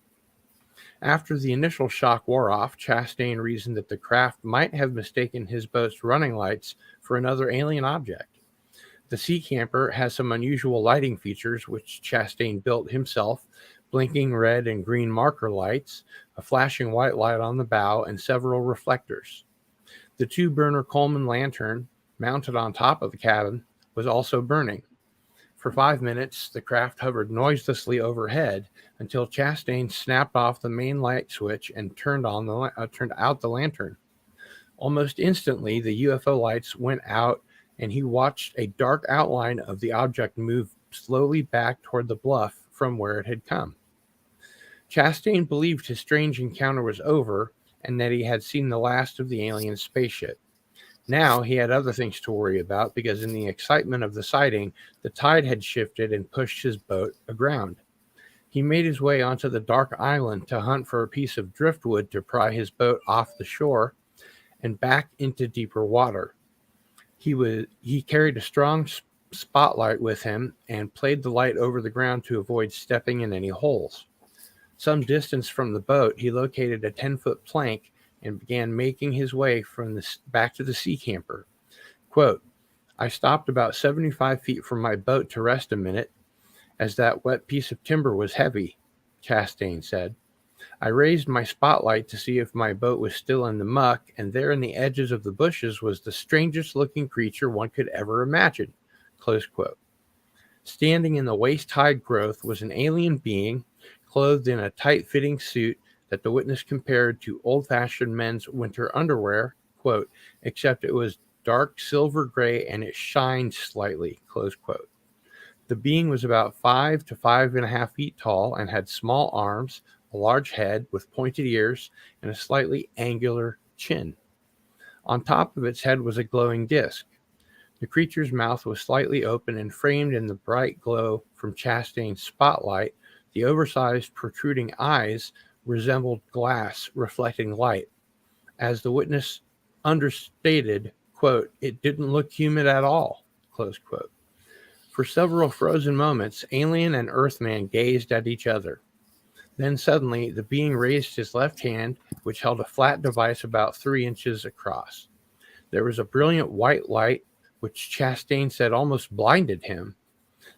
S3: After the initial shock wore off, Chastain reasoned that the craft might have mistaken his boat's running lights for another alien object. The sea camper has some unusual lighting features, which Chastain built himself: blinking red and green marker lights, a flashing white light on the bow, and several reflectors. The 2-burner Coleman lantern, mounted on top of the cabin, was also burning. For 5 minutes, the craft hovered noiselessly overhead until Chastain snapped off the main light switch and turned out the lantern. Almost instantly, the UFO lights went out, and he watched a dark outline of the object move slowly back toward the bluff from where it had come. Chastain believed his strange encounter was over and that he had seen the last of the alien spaceship. Now he had other things to worry about, because in the excitement of the sighting, the tide had shifted and pushed his boat aground. He made his way onto the dark island to hunt for a piece of driftwood to pry his boat off the shore and back into deeper water. He carried a strong spotlight with him and played the light over the ground to avoid stepping in any holes. Some distance from the boat, he located a 10-foot plank and began making his way back to the sea camper. Quote, I stopped about 75 feet from my boat to rest a minute, as that wet piece of timber was heavy, Chastain said. I raised my spotlight to see if my boat was still in the muck, and there in the edges of the bushes was the strangest looking creature one could ever imagine. Close quote. Standing in the waist-high growth was an alien being, clothed in a tight-fitting suit that the witness compared to old-fashioned men's winter underwear, quote, except it was dark silver gray and it shined slightly, close quote. The being was about 5 to 5.5 feet tall and had small arms, a large head with pointed ears, and a slightly angular chin. On top of its head was a glowing disc. The creature's mouth was slightly open, and framed in the bright glow from Chastain's spotlight, the oversized protruding eyes resembled glass reflecting light. As the witness understated, quote, it didn't look human at all, close quote. For several frozen moments, alien and Earthman gazed at each other. Then suddenly, the being raised his left hand, which held a flat device about 3 inches across. There was a brilliant white light, which Chastain said almost blinded him.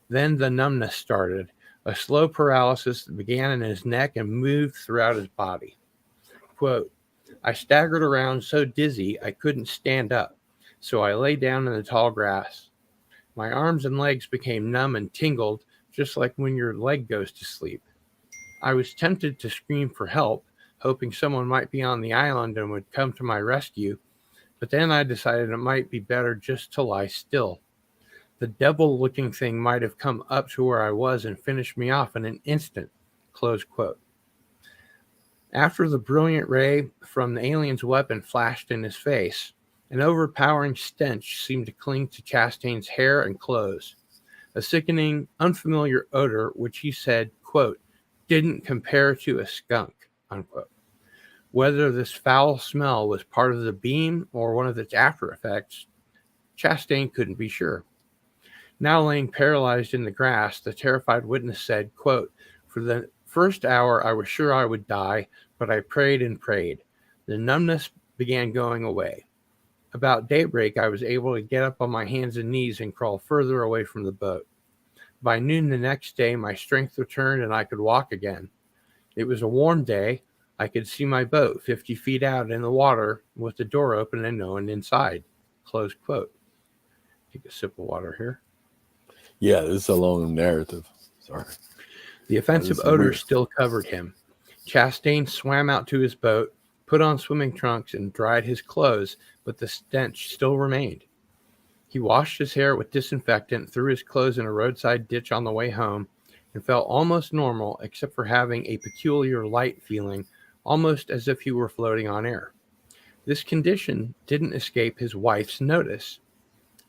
S3: Then the numbness started, a slow paralysis that began in his neck and moved throughout his body. Quote, I staggered around so dizzy I couldn't stand up, so I lay down in the tall grass. My arms and legs became numb and tingled, just like when your leg goes to sleep. I was tempted to scream for help, hoping someone might be on the island and would come to my rescue, but then I decided it might be better just to lie still. The devil-looking thing might have come up to where I was and finished me off in an instant, close quote. After the brilliant ray from the alien's weapon flashed in his face, an overpowering stench seemed to cling to Chastain's hair and clothes. A sickening, unfamiliar odor, which he said, quote, didn't compare to a skunk, unquote. Whether this foul smell was part of the beam or one of its after effects, Chastain couldn't be sure. Now laying paralyzed in the grass, the terrified witness said, quote, for the first hour I was sure I would die, but I prayed and prayed. The numbness began going away. About daybreak, I was able to get up on my hands and knees and crawl further away from the boat. By noon the next day, my strength returned and I could walk again. It was a warm day. I could see my boat 50 feet out in the water with the door open and no one inside. Close quote. Take a sip of water here.
S2: Yeah, this is a long narrative. Sorry.
S3: The offensive odor still covered him. Chastain swam out to his boat, put on swimming trunks, and dried his clothes, but the stench still remained. He washed his hair with disinfectant, threw his clothes in a roadside ditch on the way home, and felt almost normal except for having a peculiar light feeling, almost as if he were floating on air. This condition didn't escape his wife's notice.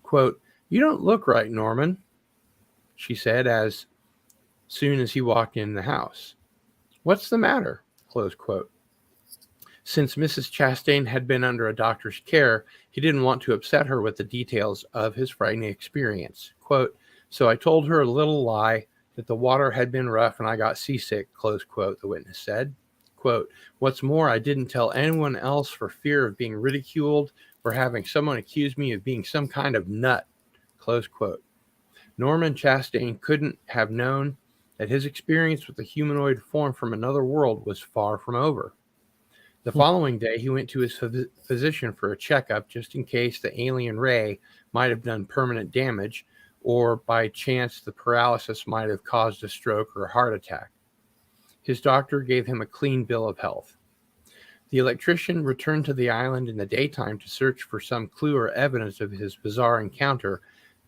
S3: Quote, you don't look right, Norman, she said as soon as he walked in the house. What's the matter? Close quote. Since Mrs. Chastain had been under a doctor's care, he didn't want to upset her with the details of his frightening experience. Quote, so I told her a little lie that the water had been rough and I got seasick, close quote, the witness said. Quote, what's more, I didn't tell anyone else for fear of being ridiculed or having someone accuse me of being some kind of nut, close quote. Norman Chastain couldn't have known that his experience with the humanoid form from another world was far from over. The following day, he went to his physician for a checkup just in case the alien ray might have done permanent damage, or by chance the paralysis might have caused a stroke or a heart attack. His doctor gave him a clean bill of health. The electrician returned to the island in the daytime to search for some clue or evidence of his bizarre encounter,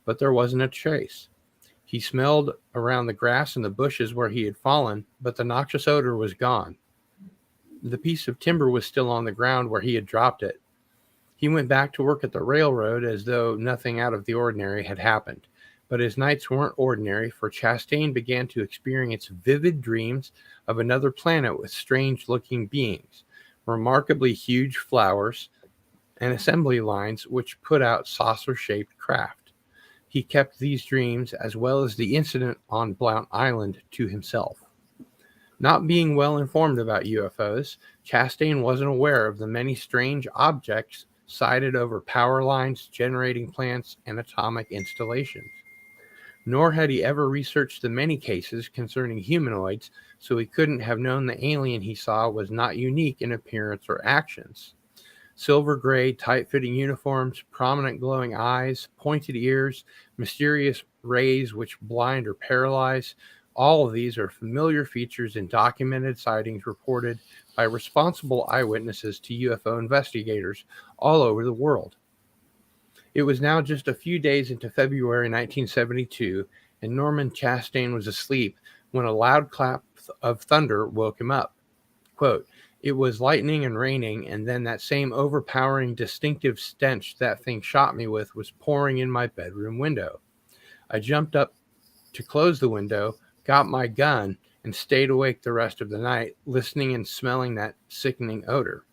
S3: but there wasn't a trace. He smelled around the grass and the bushes where he had fallen, but the noxious odor was gone. The piece of timber was still on the ground where he had dropped it. He went back to work at the railroad as though nothing out of the ordinary had happened. But his nights weren't ordinary, for Chastain began to experience vivid dreams of another planet with strange-looking beings, remarkably huge flowers, and assembly lines which put out saucer-shaped craft. He kept these dreams, as well as the incident on Blount Island, to himself. Not being well informed about UFOs, Chastain wasn't aware of the many strange objects sighted over power lines, generating plants, and atomic installations. Nor had he ever researched the many cases concerning humanoids, so he couldn't have known the alien he saw was not unique in appearance or actions. Silver gray, tight-fitting uniforms, prominent glowing eyes, pointed ears, mysterious rays which blind or paralyze, all of these are familiar features in documented sightings reported by responsible eyewitnesses to UFO investigators all over the world. It was now just a few days into February 1972, and Norman Chastain was asleep when a loud clap of thunder woke him up. Quote, it was lightning and raining, and then that same overpowering, distinctive stench that thing shot me with was pouring in my bedroom window. I jumped up to close the window, got my gun, and stayed awake the rest of the night, listening and smelling that sickening odor.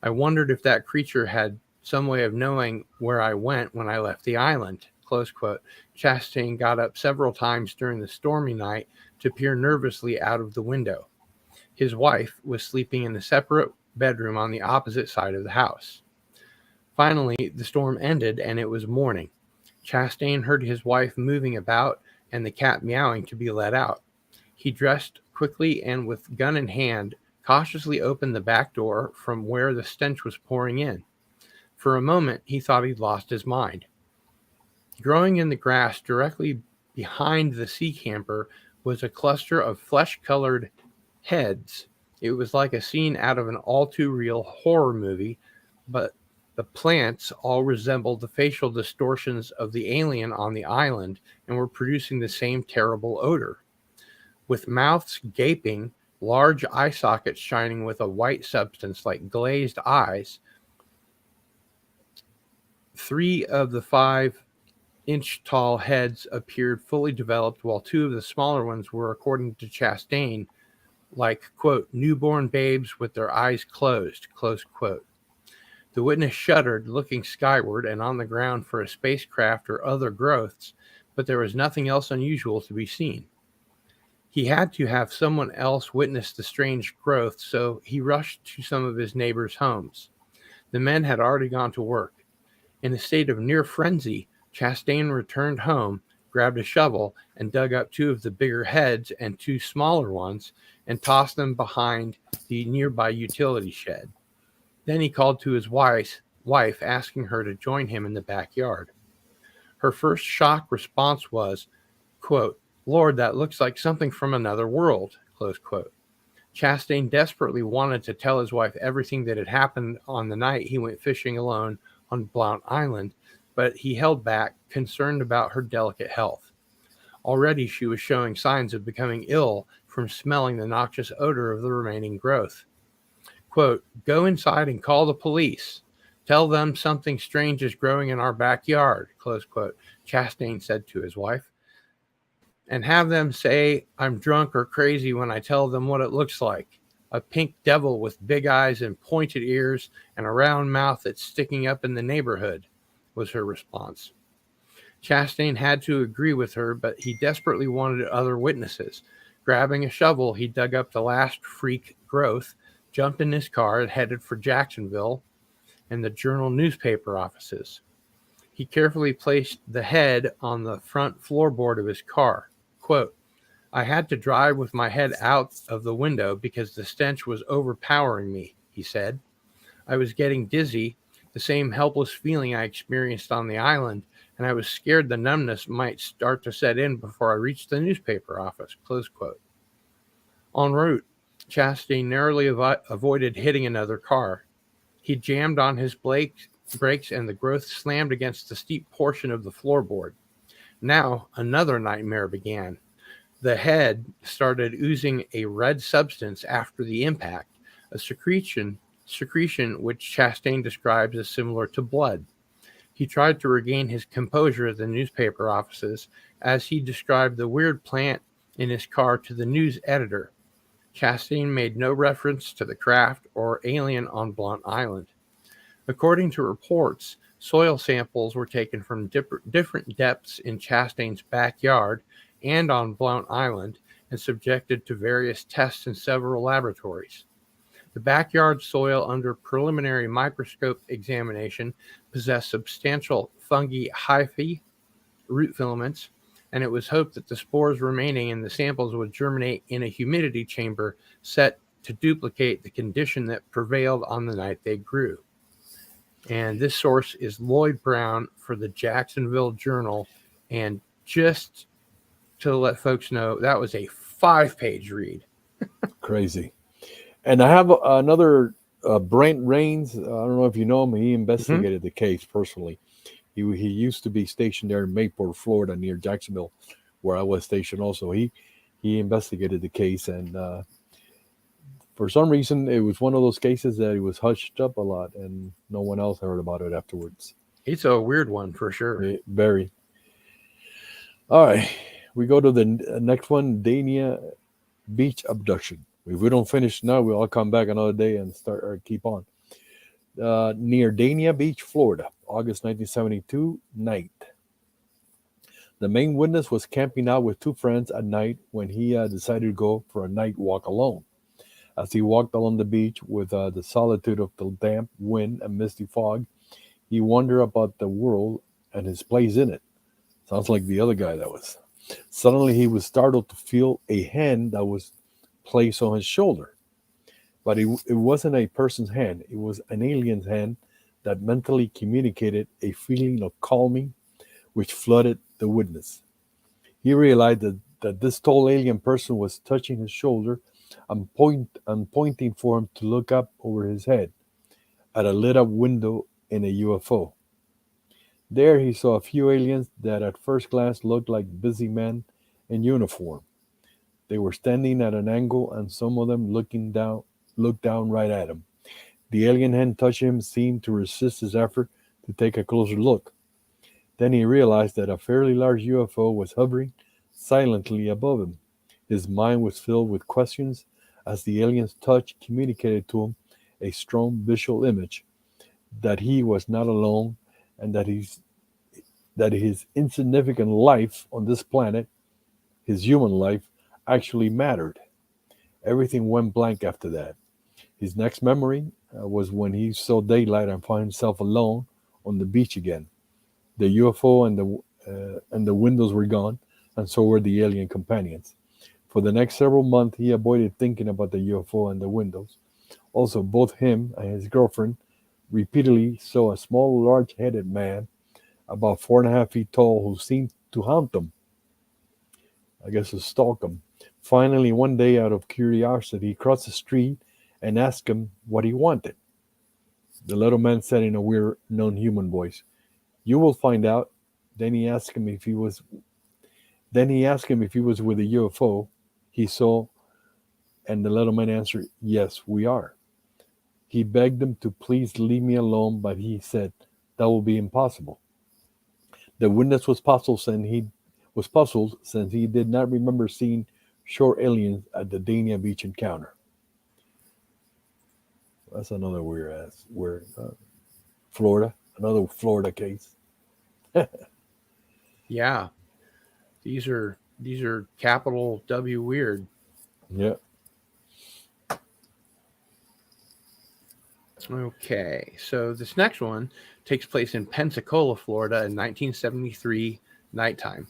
S3: I wondered if that creature had some way of knowing where I went when I left the island, close quote. Chastain got up several times during the stormy night to peer nervously out of the window. His wife was sleeping in a separate bedroom on the opposite side of the house. Finally, the storm ended and it was morning. Chastain heard his wife moving about and the cat meowing to be let out. He dressed quickly and with gun in hand, cautiously opened the back door from where the stench was pouring in. For a moment, he thought he'd lost his mind. Growing in the grass directly behind the sea camper was a cluster of flesh-colored heads. It was like a scene out of an all-too-real horror movie, but the plants all resembled the facial distortions of the alien on the island and were producing the same terrible odor. With mouths gaping, large eye sockets shining with a white substance like glazed eyes, 3 of the 5-inch-tall heads appeared fully developed, while 2 of the smaller ones were, according to Chastain, like, quote, newborn babes with their eyes closed, close quote. The witness shuddered, looking skyward and on the ground for a spacecraft or other growths, but there was nothing else unusual to be seen. He had to have someone else witness the strange growth, so he rushed to some of his neighbors' homes. The men had already gone to work. In a state of near frenzy, Chastain returned home, grabbed a shovel, and dug up 2 of the bigger heads and 2 smaller ones and tossed them behind the nearby utility shed. Then he called to his wife, asking her to join him in the backyard. Her first shock response was, quote, Lord, that looks like something from another world, close quote. Chastain desperately wanted to tell his wife everything that had happened on the night he went fishing alone on Blount Island, but he held back, concerned about her delicate health. Already she was showing signs of becoming ill from smelling the noxious odor of the remaining growth. Quote, go inside and call the police. Tell them something strange is growing in our backyard, close quote, Chastain said to his wife. And have them say I'm drunk or crazy when I tell them what it looks like. A pink devil with big eyes and pointed ears and a round mouth that's sticking up in the neighborhood, was her response. Chastain had to agree with her, but he desperately wanted other witnesses. Grabbing a shovel, he dug up the last freak growth, jumped in his car, and headed for Jacksonville and the Journal newspaper offices. He carefully placed the head on the front floorboard of his car. Quote, I had to drive with my head out of the window because the stench was overpowering me, he said. I was getting dizzy, the same helpless feeling I experienced on the island, and I was scared the numbness might start to set in before I reached the newspaper office, close quote. En route, Chastain narrowly avoided hitting another car. He jammed on his brakes and the growth slammed against the steep portion of the floorboard. Now, another nightmare began. The head started oozing a red substance after the impact, a secretion which Chastain describes as similar to blood. He tried to regain his composure at the newspaper offices as he described the weird plant in his car to the news editor. Chastain made no reference to the craft or alien on Blount Island. According to reports, soil samples were taken from different depths in Chastain's backyard and on Blount Island and subjected to various tests in several laboratories. The backyard soil under preliminary microscope examination possessed substantial fungi hyphae, root filaments, and it was hoped that the spores remaining in the samples would germinate in a humidity chamber set to duplicate the condition that prevailed on the night they grew. And this source is Lloyd Brown for the Jacksonville Journal. And just to let folks know, that was a 5-page read.
S2: Crazy. And I have another Brent Rains. I don't know if you know him. He investigated the case personally. He used to be stationed there in Mayport, Florida, near Jacksonville, where I was stationed also. He investigated the case, and for some reason, it was one of those cases that it was hushed up a lot, and no one else heard about it afterwards.
S3: It's a weird one for sure.
S2: Very. All right, we go to the next one, Dania Beach abduction. If we don't finish now, we'll all come back another day and start or keep on. Near Dania Beach, Florida, August 1972, night. The main witness was camping out with two friends at night when he decided to go for a night walk alone. As he walked along the beach with the solitude of the damp wind and misty fog, he wondered about the world and his place in it. Sounds like the other guy that was. Suddenly he was startled to feel a hand that was placed on his shoulder. But it wasn't a person's hand. It was an alien's hand that mentally communicated a feeling of calming which flooded the witness. He realized that this tall alien person was touching his shoulder and pointing for him to look up over his head at a lit up window in a UFO. There he saw a few aliens that at first glance looked like busy men in uniform. They were standing at an angle and some of them looked down right at him. The alien hand touching him seemed to resist his effort to take a closer look. Then he realized that a fairly large UFO was hovering silently above him. His mind was filled with questions as the alien's touch communicated to him a strong visual image that he was not alone and that his insignificant life on this planet, his human life, actually mattered. Everything went blank after that. His next memory was when he saw daylight and found himself alone on the beach again. The UFO and the windows were gone, and so were the alien companions. For the next several months, he avoided thinking about the UFO and the windows. Also, both him and his girlfriend repeatedly saw a small, large-headed man, about 4.5 feet tall, who seemed to haunt them. I guess to stalk them. Finally, one day, out of curiosity, he crossed the street and asked him what he wanted. The little man said in a weird, non-human voice, "You will find out." Then he asked him if he was with a UFO he saw, and the little man answered, "Yes, we are." He begged him to please leave me alone, but he said that will be impossible. The witness was puzzled since he did not remember seeing short aliens at the Dania Beach encounter. That's another weird Florida, another Florida case.
S3: Yeah, these are capital W weird.
S2: Yeah.
S3: Okay, so this next one takes place in Pensacola, Florida in 1973 nighttime.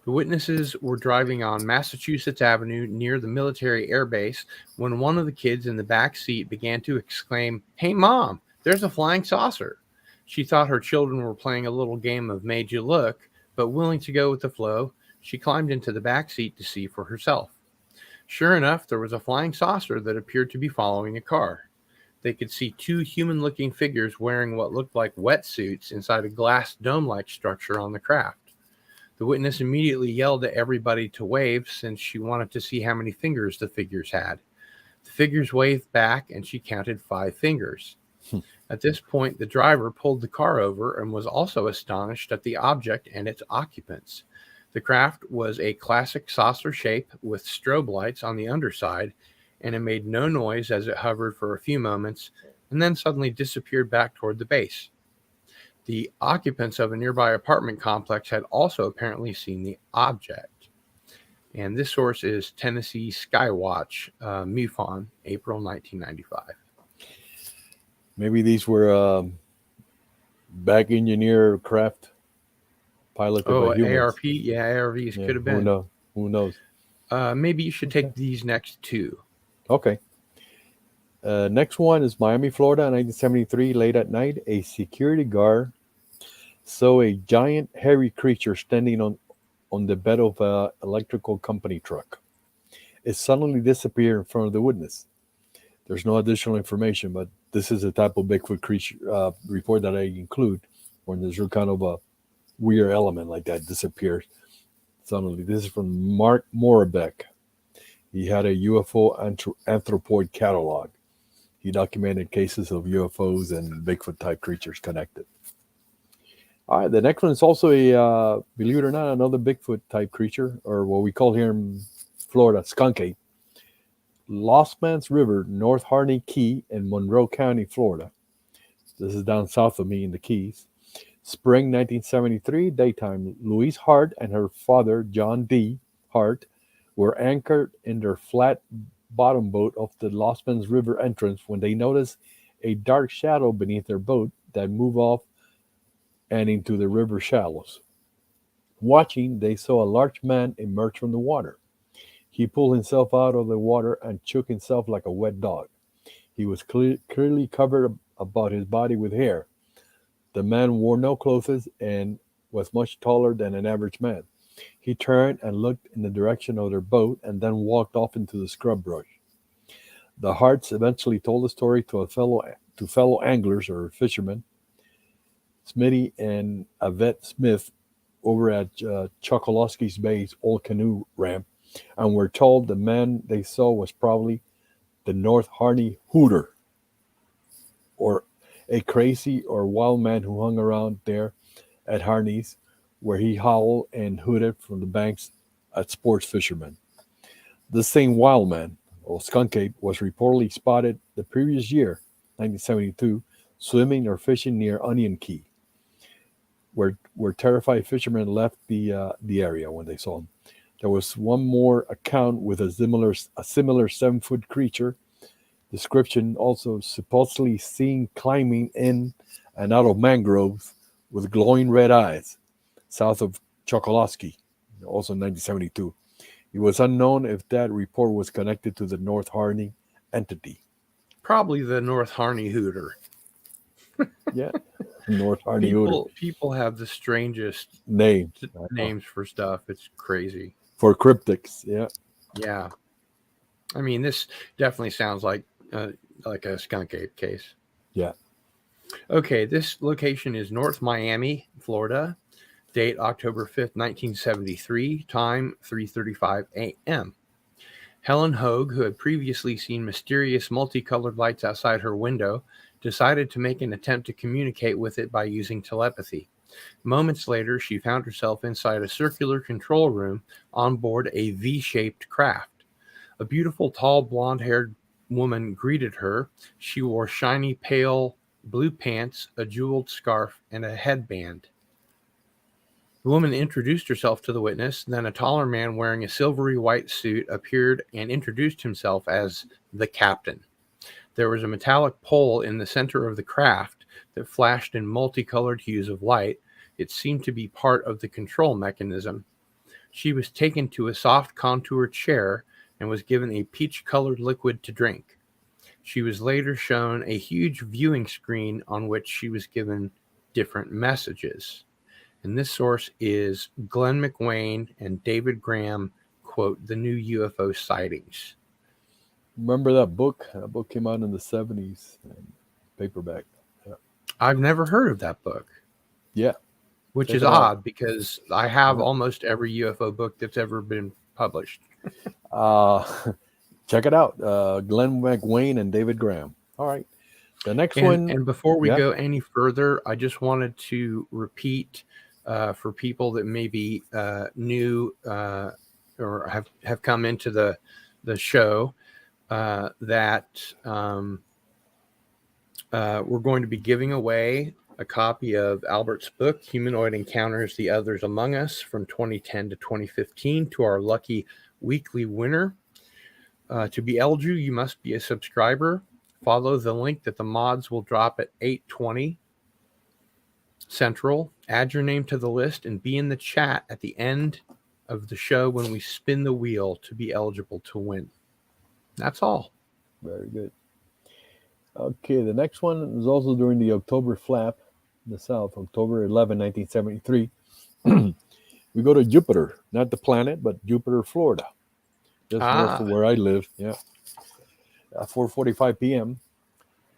S3: The witnesses were driving on Massachusetts Avenue near the military air base when one of the kids in the back seat began to exclaim, "Hey, Mom, there's a flying saucer." She thought her children were playing a little game of Made You Look, but willing to go with the flow, she climbed into the back seat to see for herself. Sure enough, there was a flying saucer that appeared to be following a car. They could see two human-looking figures wearing what looked like wetsuits inside a glass dome-like structure on the craft. The witness immediately yelled at everybody to wave since she wanted to see how many fingers the figures had. The figures waved back and she counted 5 fingers. At this point, the driver pulled the car over and was also astonished at the object and its occupants. The craft was a classic saucer shape with strobe lights on the underside, and it made no noise as it hovered for a few moments and then suddenly disappeared back toward the base. The occupants of a nearby apartment complex had also apparently seen the object. And this source is Tennessee Skywatch, MUFON, April 1995.
S2: Maybe these were back engineer craft piloted by humans.
S3: ARP? Yeah, ARVs could have been.
S2: Who knows?
S3: Maybe you should take these next two.
S2: Okay. Next one is Miami, Florida, 1973. Late at night, a security guard saw a giant, hairy creature standing on the bed of an electrical company truck. It suddenly disappeared in front of the witness. There's no additional information, but this is the type of Bigfoot creature report that I include when there's a kind of a weird element like that disappears suddenly. This is from Mark Morabeck. He had a UFO anthropoid catalog. He documented cases of UFOs and Bigfoot type creatures connected. All right, the next one is also a, believe it or not, another Bigfoot type creature, or what we call here in Florida, skunk ape. Lost Man's River, North Harney Key in Monroe County, Florida. This is down south of me in the Keys. Spring 1973, daytime. Louise Hart and her father, John D. Hart, were anchored in their flat bottom boat off the Lost Man's River entrance when they noticed a dark shadow beneath their boat that moved off and into the river shallows. Watching, they saw a large man emerge from the water. He pulled himself out of the water and shook himself like a wet dog. He was clearly covered about his body with hair. The man wore no clothes and was much taller than an average man. He turned and looked in the direction of their boat and then walked off into the scrub brush. The Harts eventually told the story to fellow anglers or fishermen, Smitty and Yvette Smith, over at Chokolosky's Bay's old canoe ramp, and were told the man they saw was probably the North Harney Hooter, or a crazy or wild man who hung around there at Harney's, where he howled and hooted from the banks at sports fishermen. This same wild man, or skunk ape, was reportedly spotted the previous year, 1972, swimming or fishing near Onion Key, where terrified fishermen left the area when they saw him. There was one more account with a similar 7-foot creature description, also supposedly seen climbing in and out of mangroves with glowing red eyes, south of Chokolosky, also in 1972. It was unknown if that report was connected to the North Harney entity.
S3: Probably the North Harney Hooter.
S2: Yeah, North Harney Hooter.
S3: People have the strangest
S2: names
S3: for stuff. It's crazy.
S2: For cryptics, yeah.
S3: Yeah. I mean, this definitely sounds like a skunk ape case.
S2: Yeah.
S3: Okay, this location is North Miami, Florida. Date October 5th, 1973. Time 3:35 a.m. Helen Hogue, who had previously seen mysterious multicolored lights outside her window, decided to make an attempt to communicate with it by using telepathy. Moments later, she found herself inside a circular control room on board a V-shaped craft. A beautiful, tall, blonde-haired woman greeted her. She wore shiny, pale blue pants, a jeweled scarf, and a headband. The woman introduced herself to the witness. Then a taller man wearing a silvery white suit appeared and introduced himself as the captain. There was a metallic pole in the center of the craft that flashed in multicolored hues of light. It seemed to be part of the control mechanism. She was taken to a soft contour chair and was given a peach-colored liquid to drink. She was later shown a huge viewing screen on which she was given different messages. And this source is Glenn McWayne and David Graham, quote, The New UFO Sightings.
S2: Remember that book? That book came out in the 70s, paperback. Yeah.
S3: I've never heard of that book.
S2: Yeah.
S3: Which
S2: Check
S3: is
S2: it out.
S3: odd because I have almost every UFO book that's ever been published.
S2: Check it out. Glenn McWayne and David Graham. All right. The next one.
S3: And before we go any further, I just wanted to repeat for people that may be new or have come into the show that we're going to be giving away a copy of Albert's book, Humanoid Encounters, The Others Among Us, from 2010 to 2015 to our lucky weekly winner. To be eligible, you must be a subscriber. Follow the link that the mods will drop at 8:20 Central. Add your name to the list and be in the chat at the end of the show when we spin the wheel to be eligible to win. That's all.
S2: Very good. Okay, the next one is also during the October flap in the South, October 11, 1973. We go to Jupiter, not the planet, but Jupiter, Florida, just north of where I live. Yeah. At 4:45 p.m.,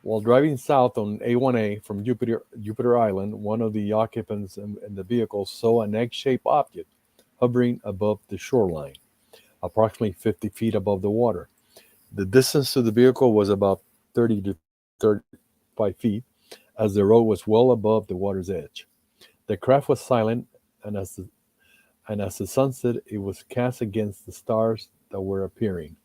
S2: while driving south on A1A from Jupiter Island, one of the occupants in the vehicle saw an egg-shaped object hovering above the shoreline, approximately 50 feet above the water. The distance to the vehicle was about 30 to 35 feet, as the road was well above the water's edge. The craft was silent, and as the sun set, it was cast against the stars that were appearing.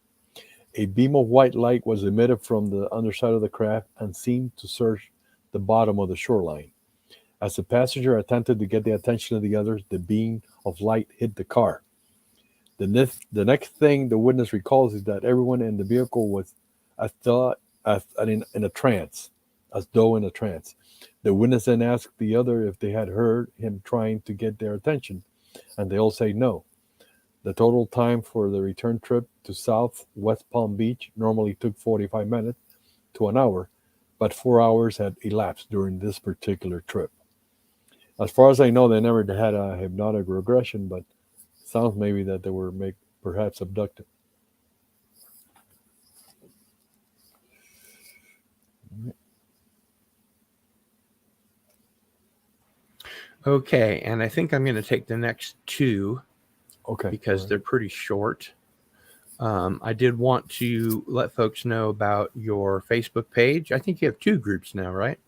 S2: A beam of white light was emitted from the underside of the craft and seemed to search the bottom of the shoreline. As the passenger attempted to get the attention of the others, the beam of light hit the car. The next thing the witness recalls is that everyone in the vehicle was in a trance, as though in a trance. The witness then asked the other if they had heard him trying to get their attention, and they all say no. The total time for the return trip to Southwest Palm Beach normally took 45 minutes to an hour, but 4 hours had elapsed during this particular trip. As far as I know, they never had a hypnotic regression, but it sounds maybe that they were perhaps abducted.
S3: Okay, and I think I'm going to take the next two.
S2: Okay.
S3: Because they're pretty short. I did want to let folks know about your Facebook page. I think you have two groups now, right?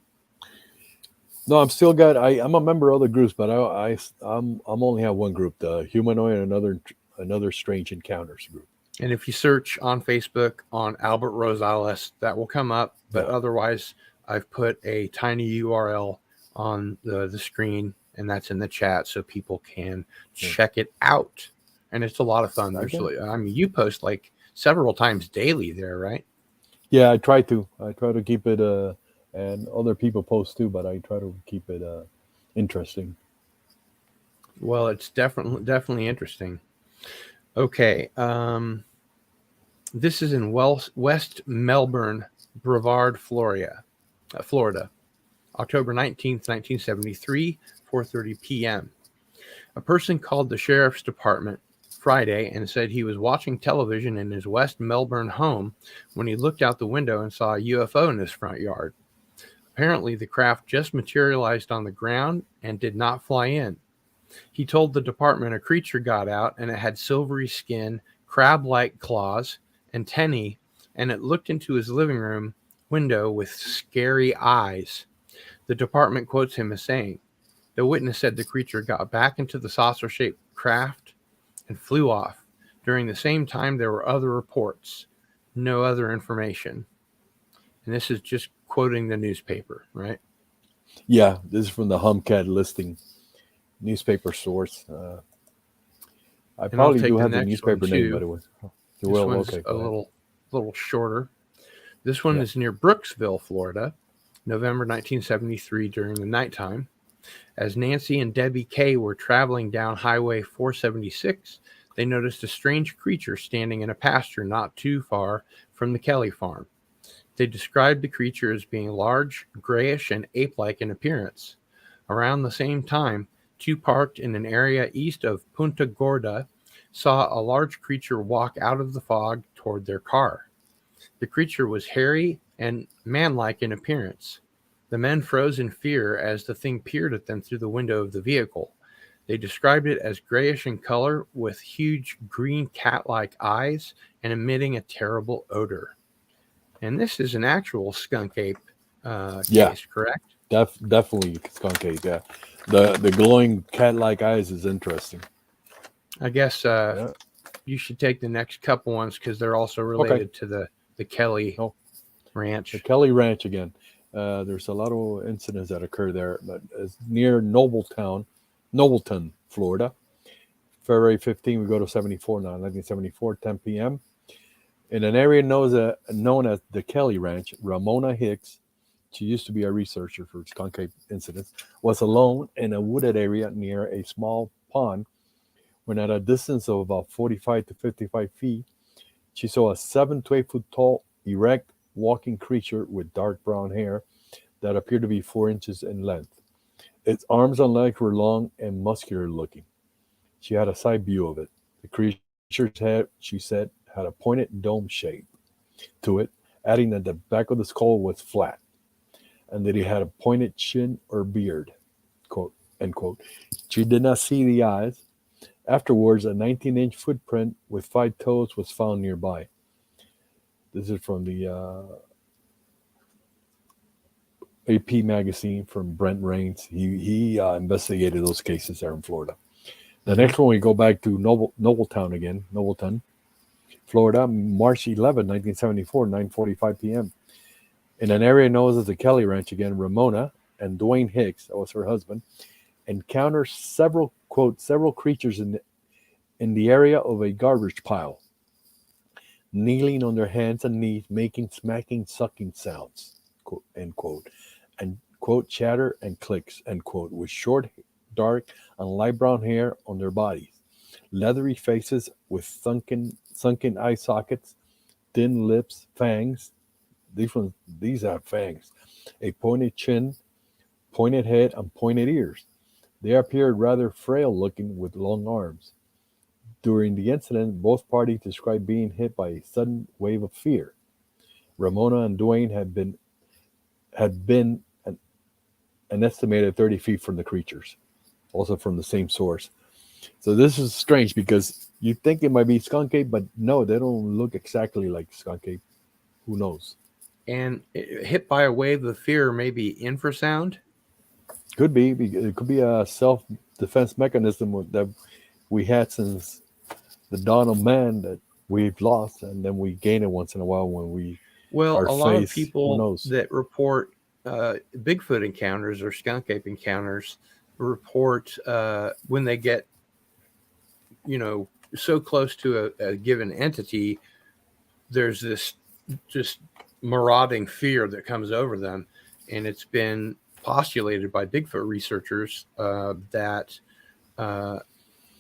S2: No, I'm a member of other groups, but I'm only have one group, the Humanoid and another Strange Encounters group.
S3: And if you search on Facebook on Albert Rosales, that will come up. But otherwise, I've put a tiny URL on the screen, and that's in the chat so people can check it out. And it's a lot of fun. You post like several times daily there, right?
S2: Yeah, I try to keep it, and other people post too, but I try to keep it interesting.
S3: Well, it's definitely interesting. Okay. This is in West Melbourne, Brevard, Florida. October 19th, 1973, 4:30 p.m. A person called the sheriff's department Friday and said he was watching television in his West Melbourne home when he looked out the window and saw a UFO in his front yard. Apparently, the craft just materialized on the ground and did not fly in. He told the department a creature got out and it had silvery skin, crab-like claws, antennae, and it looked into his living room window with scary eyes. The department quotes him as saying, "The witness said the creature got back into the saucer-shaped craft and flew off. During the same time, there were other reports. No other information." And this is just quoting the newspaper, right?
S2: Yeah, this is from the Humcat listing. newspaper source. I
S3: And I'll
S2: probably
S3: take
S2: do
S3: the
S2: have the
S3: next one
S2: newspaper name, by
S3: too.
S2: the way. You
S3: This
S2: will?
S3: one's
S2: Okay,
S3: a
S2: go ahead.
S3: little shorter. This one
S2: Yeah.
S3: is near Brooksville, Florida, November 1973 during the nighttime. As Nancy and Debbie Kay were traveling down Highway 476, they noticed a strange creature standing in a pasture not too far from the Kelly farm. They described the creature as being large, grayish, and ape-like in appearance. Around the same time, two parked in an area east of Punta Gorda saw a large creature walk out of the fog toward their car. The creature was hairy and man-like in appearance. The men froze in fear as the thing peered at them through the window of the vehicle. They described it as grayish in color with huge green cat-like eyes and emitting a terrible odor. And this is an actual skunk ape case, correct?
S2: Definitely skunk ape. Yeah, the glowing cat-like eyes is interesting.
S3: I guess
S2: Yeah.
S3: you should take the next couple ones because they're also related to the Kelly Ranch.
S2: The Kelly Ranch again. There's a lot of incidents that occur there, but it's near Nobletown, Florida. February 15, we go to 74 now, 1974, 10 p.m. In an area known as the Kelly Ranch, Ramona Hicks, she used to be a researcher for skunk ape incidents, was alone in a wooded area near a small pond when at a distance of about 45 to 55 feet, she saw a 7 to 8 foot tall, erect, walking creature with dark brown hair that appeared to be 4 inches in length. Its arms and legs were long and muscular looking. She had a side view of it. The creature's head, she said, had a pointed dome shape to it, adding that the back of the skull was flat and that he had a pointed chin or beard, quote, end quote. She did not see the eyes. Afterwards, a 19-inch footprint with 5 toes was found nearby. This is from the AP magazine from Brent Rains. He investigated those cases there in Florida. The next one, we go back to Nobleton, Florida, March 11, 1974, 9:45 p.m. In an area known as the Kelly Ranch again, Ramona and Dwayne Hicks, that was her husband, encountered several creatures in the area of a garbage pile, kneeling on their hands and knees, making smacking, sucking sounds, quote, end quote, and quote, chatter and clicks, end quote, with short, dark, and light brown hair on their bodies, leathery faces with sunken eye sockets, thin lips, fangs. These have fangs, a pointed chin, pointed head, and pointed ears. They appeared rather frail looking with long arms. During the incident, both parties described being hit by a sudden wave of fear. Ramona and Dwayne had been an estimated 30 feet from the creatures, also from the same source. So this is strange because you think it might be skunk ape, but no, they don't look exactly like skunk ape. Who knows?
S3: And hit by a wave of fear, maybe infrasound?
S2: Could be. It could be a self-defense mechanism that we had since the dawn of man that we've lost, and then we gain it once in a while when we
S3: Well, a lot of
S2: who
S3: people
S2: knows?
S3: that report Bigfoot encounters or skunk ape encounters report when they get, so close to a given entity, there's this just marauding fear that comes over them. And it's been postulated by Bigfoot researchers that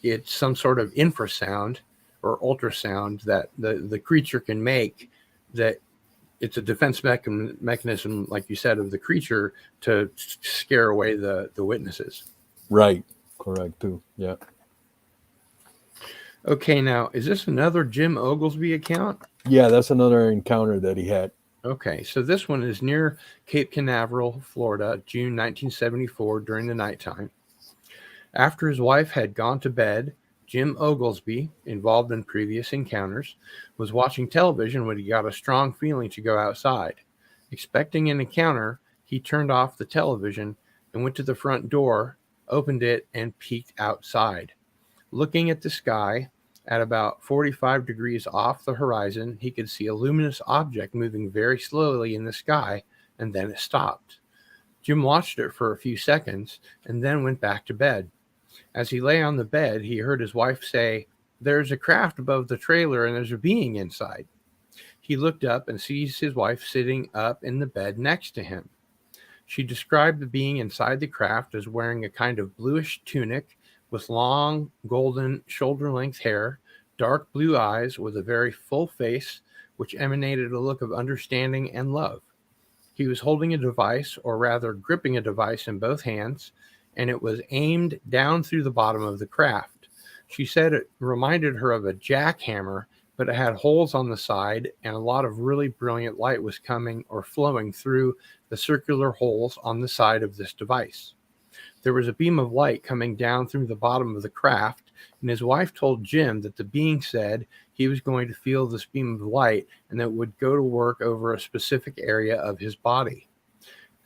S3: it's some sort of infrasound or ultrasound that the creature can make, that it's a defense mechanism, like you said, of the creature to scare away the witnesses.
S2: Right. Correct, too. Yeah.
S3: Okay, now, is this another Jim Oglesby account?
S2: Yeah, that's another encounter that he had.
S3: Okay, so this one is near Cape Canaveral, Florida, June 1974, during the nighttime. After his wife had gone to bed, Jim Oglesby, involved in previous encounters, was watching television when he got a strong feeling to go outside. Expecting an encounter, he turned off the television and went to the front door, opened it, and peeked outside. Looking at the sky, at about 45 degrees off the horizon, he could see a luminous object moving very slowly in the sky, and then it stopped. Jim watched it for a few seconds and then went back to bed. As he lay on the bed, he heard his wife say, "There's a craft above the trailer and there's a being inside." He looked up and sees his wife sitting up in the bed next to him. She described the being inside the craft as wearing a kind of bluish tunic with long, golden, shoulder-length hair, dark blue eyes with a very full face, which emanated a look of understanding and love. He was holding a device, or rather gripping a device in both hands, and it was aimed down through the bottom of the craft. She said it reminded her of a jackhammer, but it had holes on the side, and a lot of really brilliant light was coming or flowing through the circular holes on the side of this device. There was a beam of light coming down through the bottom of the craft, and his wife told Jim that the being said he was going to feel this beam of light and that it would go to work over a specific area of his body.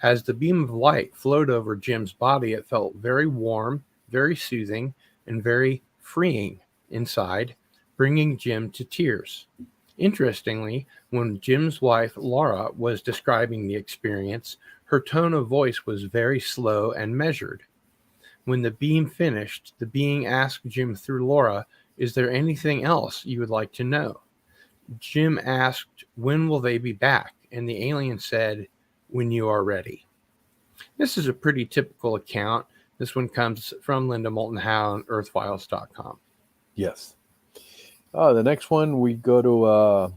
S3: As the beam of light flowed over Jim's body, it felt very warm, very soothing, and very freeing inside, bringing Jim to tears. Interestingly, when Jim's wife, Laura, was describing the experience, her tone of voice was very slow and measured. When the beam finished, the being asked Jim through Laura, "Is there anything else you would like to know?" Jim asked, "When will they be back?" And the alien said, "When you are ready." This is a pretty typical account. This one comes from Linda Moulton Howe on earthfiles.com.
S2: Yes. The next one, we go to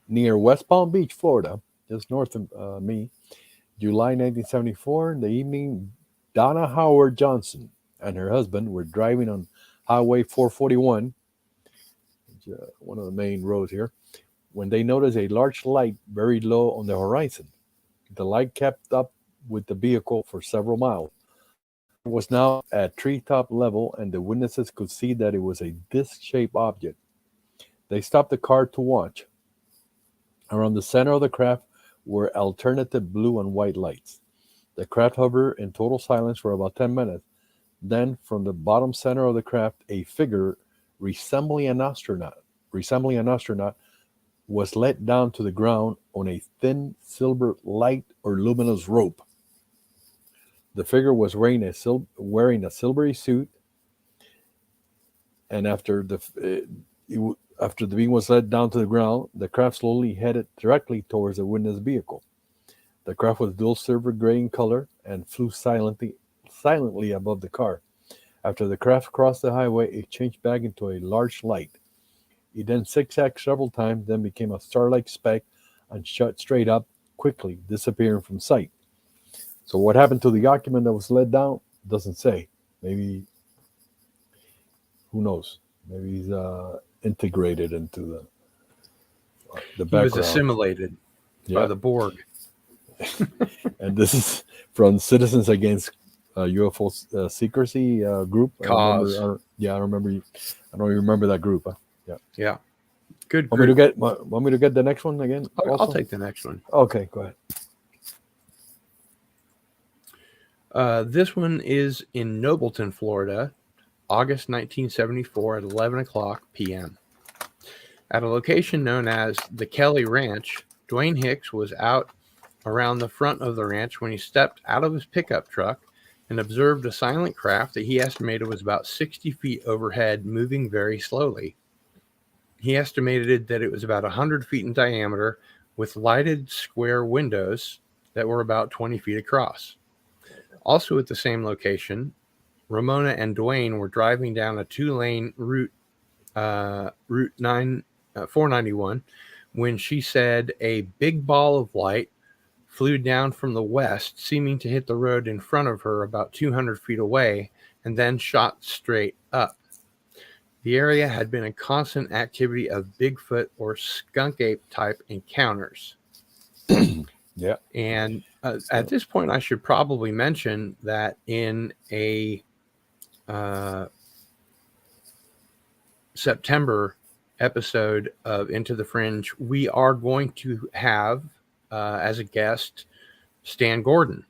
S2: near West Palm Beach, Florida, just north of me, July 1974. In the evening, Donna Howard Johnson and her husband were driving on Highway 441, one of the main roads here, when they noticed a large light very low on the horizon. The light kept up with the vehicle for several miles. It was now at treetop level, and the witnesses could see that it was a disc-shaped object. They stopped the car to watch. Around the center of the craft were alternative blue and white lights. The craft hovered in total silence for about 10 minutes. Then, from the bottom center of the craft, a figure resembling an astronaut was let down to the ground on a thin silver light or luminous rope. The figure was wearing a silvery suit, and after the being was let down to the ground, the craft slowly headed directly towards the witness vehicle. The craft was dual silver gray in color and flew silently above the car. After the craft crossed the highway, it changed back into a large light. It then zigzagged several times, then became a star-like speck and shot straight up, quickly disappearing from sight. So what happened to the occupant that was let down doesn't say. Maybe, who knows? Maybe he's integrated into the background.
S3: He was assimilated by the Borg.
S2: And this is from Citizens Against UFO Secrecy group.
S3: Cause.
S2: I don't remember that group. Huh?
S3: Yeah. Good.
S2: Want me to get the next one again?
S3: I'll take the next one.
S2: Okay, go ahead.
S3: This one is in Nobleton, Florida, August 1974 at 11 o'clock p.m. At a location known as the Kelly Ranch, Dwayne Hicks was out around the front of the ranch when he stepped out of his pickup truck and observed a silent craft that he estimated was about 60 feet overhead, moving very slowly. He estimated that it was about 100 feet in diameter with lighted square windows that were about 20 feet across. Also at the same location, Ramona and Dwayne were driving down a two-lane Route 491 when she said a big ball of light flew down from the west, seeming to hit the road in front of her about 200 feet away, and then shot straight up. The area had been a constant activity of Bigfoot or skunk ape type encounters.
S2: Yeah.
S3: And at this point, I should probably mention that in a September episode of Into the Fringe, we are going to have as a guest Stan Gordon,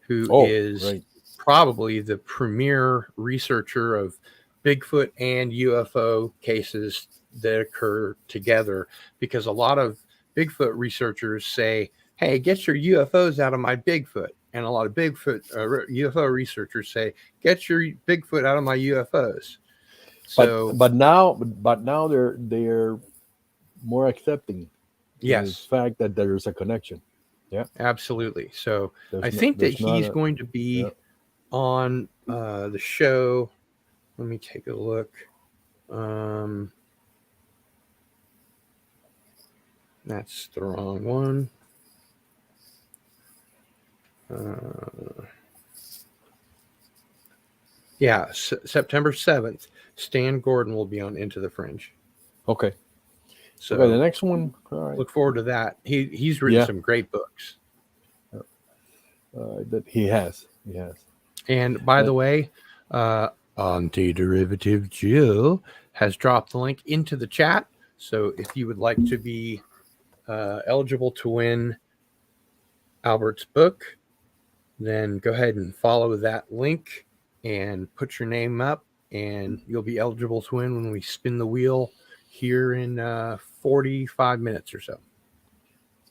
S3: who is probably the premier researcher of Bigfoot and UFO cases that occur together, because a lot of Bigfoot researchers say, "Hey, get your UFOs out of my Bigfoot." And a lot of Bigfoot UFO researchers say, "Get your Bigfoot out of my UFOs." So,
S2: but now they're more accepting to the
S3: yes,
S2: fact that there's a connection. Yeah,
S3: absolutely. So I
S2: there's
S3: think that
S2: there's not
S3: he's
S2: a
S3: going to be
S2: yeah.
S3: on the show. Let me take a look. That's the wrong one. Yeah, September 7th, Stan Gordon will be on Into the Fringe.
S2: Okay.
S3: So
S2: Okay, the next one. All right.
S3: look forward to that. He's written some great books.
S2: That he has.
S3: And by the way, Antiderivative Jill has dropped the link into the chat. So if you would like to be eligible to win Albert's book, then go ahead and follow that link and put your name up, and you'll be eligible to win when we spin the wheel here in 45 minutes or so.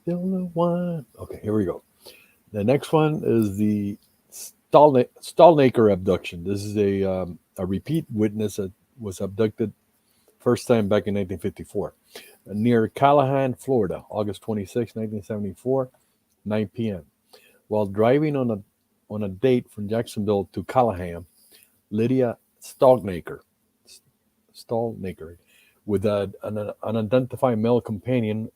S2: Still the one. Okay, here we go. The next one is the Stallnaker abduction. This is a repeat witness that was abducted first time back in 1954 near Callahan, Florida, August 26, 1974, 9 p.m. While driving on a date from Jacksonville to Callahan, Lydia Stallnaker, with an unidentified male companion,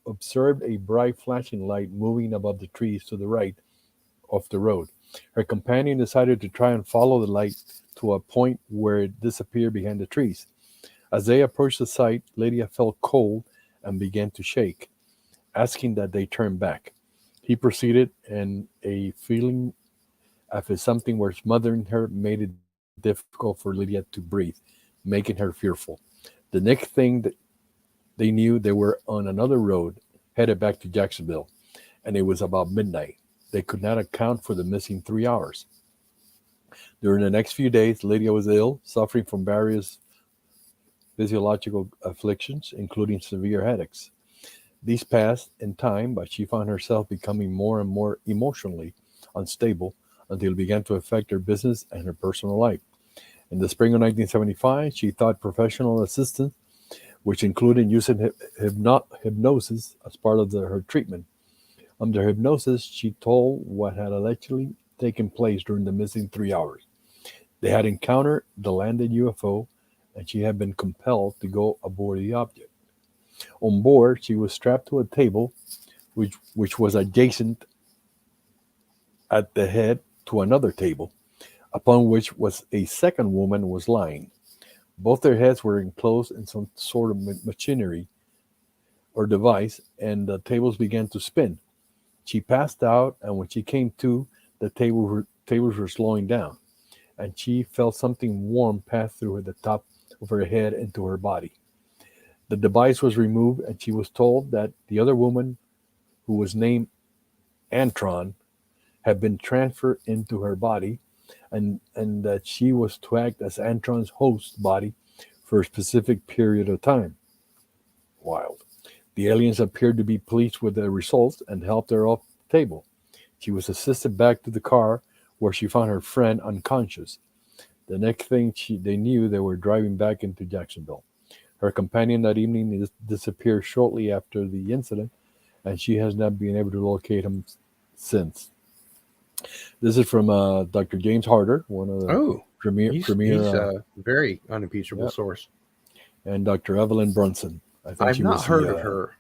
S2: observed a bright flashing light moving above the trees to the right of the road. Her companion decided to try and follow the light to a point where it disappeared behind the trees. As they approached the site, Lydia felt cold and began to shake, asking that they turn back. He proceeded, and a feeling as if something was smothering her made it difficult for Lydia to breathe, making her fearful. The next thing that they knew, they were on another road headed back to Jacksonville, and it was about midnight. They could not account for the missing 3 hours. During the next few days, Lydia was ill, suffering from various physiological afflictions, including severe headaches. These passed in time, but she found herself becoming more and more emotionally unstable until it began to affect her business and her personal life. In the spring of 1975, she sought professional assistance, which included using hypnosis as part of her treatment. Under hypnosis, she told what had allegedly taken place during the missing 3 hours. They had encountered the landed UFO, and she had been compelled to go aboard the object. On board, she was strapped to a table, which was adjacent at the head to another table, upon which was a second woman was lying. Both their heads were enclosed in some sort of machinery or device, and the tables began to spin. She passed out, and when she came to, the tables were slowing down, and she felt something warm pass through the top of her head into her body. The device was removed, and she was told that the other woman, who was named Antron, had been transferred into her body, and that she was to act as Antron's host body for a specific period of time. Wild. The aliens appeared to be pleased with the results and helped her off the table. She was assisted back to the car, where she found her friend unconscious. The next thing they knew, they were driving back into Jacksonville. Her companion that evening disappeared shortly after the incident, and she has not been able to locate him since. This is from Dr. James Harder, one of the premier.
S3: He's a very unimpeachable source.
S2: And Dr. Evelyn Brunson.
S3: I've not heard of her.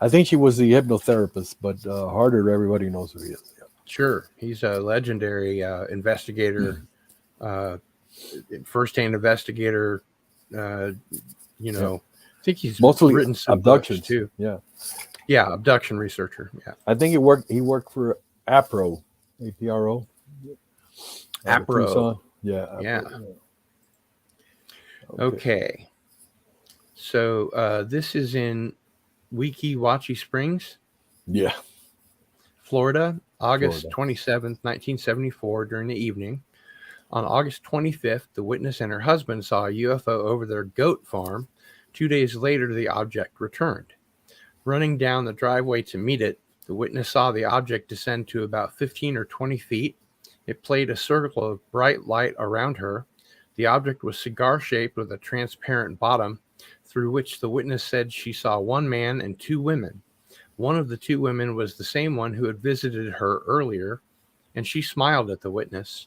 S2: I think she was the hypnotherapist, but Harder, everybody knows who he is. Yeah.
S3: Sure. He's a legendary investigator, first-hand investigator. I think he's
S2: mostly
S3: written some
S2: abductions
S3: books too.
S2: Yeah,
S3: abduction researcher. Yeah,
S2: I think he worked for APRO, APRO.
S3: APRO.
S2: Yeah.
S3: Yeah. Okay. So this is in Weeki Wachee Springs.
S2: Yeah.
S3: Florida, August 27th, 1974, during the evening. On August 25th, the witness and her husband saw a UFO over their goat farm. 2 days later, the object returned. Running down the driveway to meet it, The witness saw the object descend to about 15 or 20 feet. It played a circle of bright light around her. The object was cigar-shaped with a transparent bottom, through which the witness said she saw one man and two women. One of the two women was the same one who had visited her earlier, and she smiled at the witness.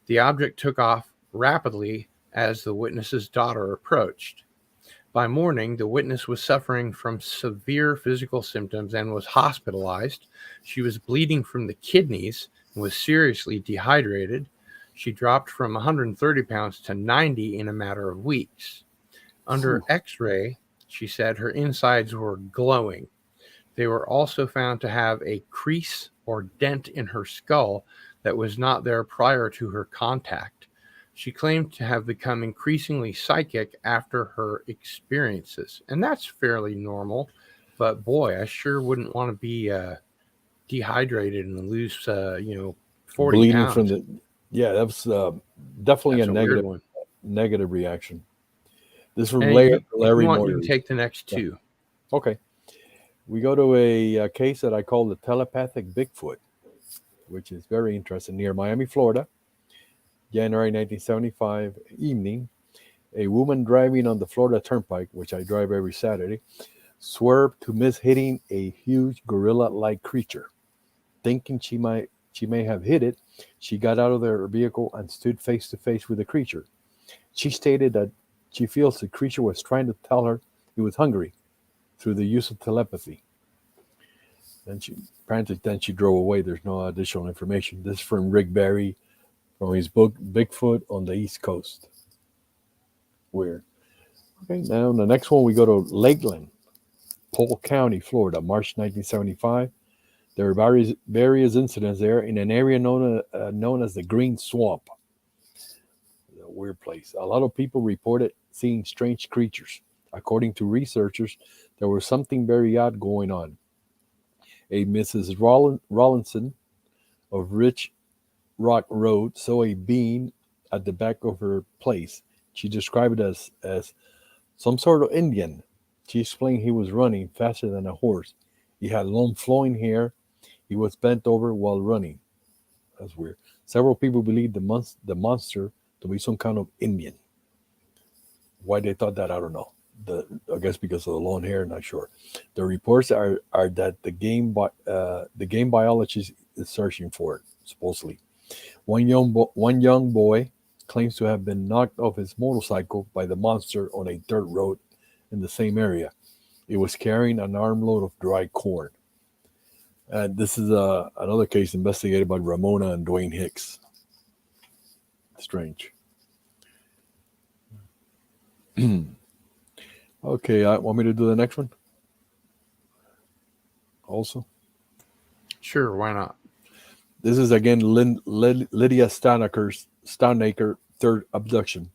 S3: The object took off rapidly as the witness's daughter approached. By morning, the witness was suffering from severe physical symptoms and was hospitalized. She was bleeding from the kidneys and was seriously dehydrated. She dropped from 130 pounds to 90 in a matter of weeks. Under X-ray, she said her insides were glowing. They were also found to have a crease or dent in her skull that was not there prior to her contact. She claimed to have become increasingly psychic after her experiences, and that's fairly normal. But boy, I sure wouldn't want to be dehydrated and lose, 40
S2: Bleeding
S3: pounds.
S2: from the, yeah, that's definitely
S3: That's
S2: a
S3: a weird one.
S2: negative reaction. This is from
S3: And
S2: Larry
S3: you want, you
S2: Moyers.
S3: can take the next two.
S2: Okay. We go to a case that I call the telepathic Bigfoot, which is very interesting. Near Miami, Florida, January 1975 evening, a woman driving on the Florida Turnpike, which I drive every Saturday, swerved to miss hitting a huge gorilla-like creature. Thinking she may have hit it, she got out of her vehicle and stood face to face with the creature. She stated that she feels the creature was trying to tell her it was hungry through the use of telepathy. Then she drove away. There's no additional information. This is from Rick Barry from his book Bigfoot on the East Coast. Weird. Okay, now the next one we go to Lakeland, Polk County, Florida, March 1975. There are various incidents there in an area known as the Green Swamp. A weird place. A lot of people reported seeing strange creatures. According to researchers, there was something very odd going on. A Mrs. Rollinson of Rich Rock Road saw a being at the back of her place. She described it as some sort of Indian. She explained he was running faster than a horse. He had long flowing hair. He was bent over while running. That's weird. Several people believe the monster to be some kind of Indian. Why they thought that, I don't know. I guess because of the long hair, not sure. The reports are that the game biologist is searching for it, supposedly. One young boy claims to have been knocked off his motorcycle by the monster on a dirt road in the same area. It was carrying an armload of dry corn. This is another case investigated by Ramona and Dwayne Hicks. Strange. Okay, want me to do the next one? Also?
S3: Sure, why not?
S2: This is again Lydia Stoneacre third abduction.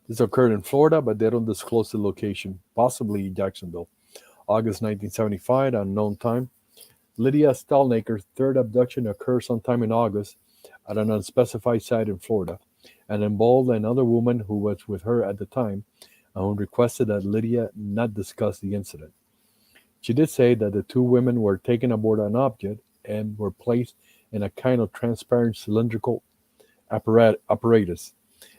S2: This occurred in Florida, but they don't disclose the location, possibly Jacksonville. August 1975, unknown time. Lydia Stoneacre's third abduction occurred sometime in August at an unspecified site in Florida and involved another woman who was with her at the time and who requested that Lydia not discuss the incident. She did say that the two women were taken aboard an object and were placed in a kind of transparent cylindrical apparatus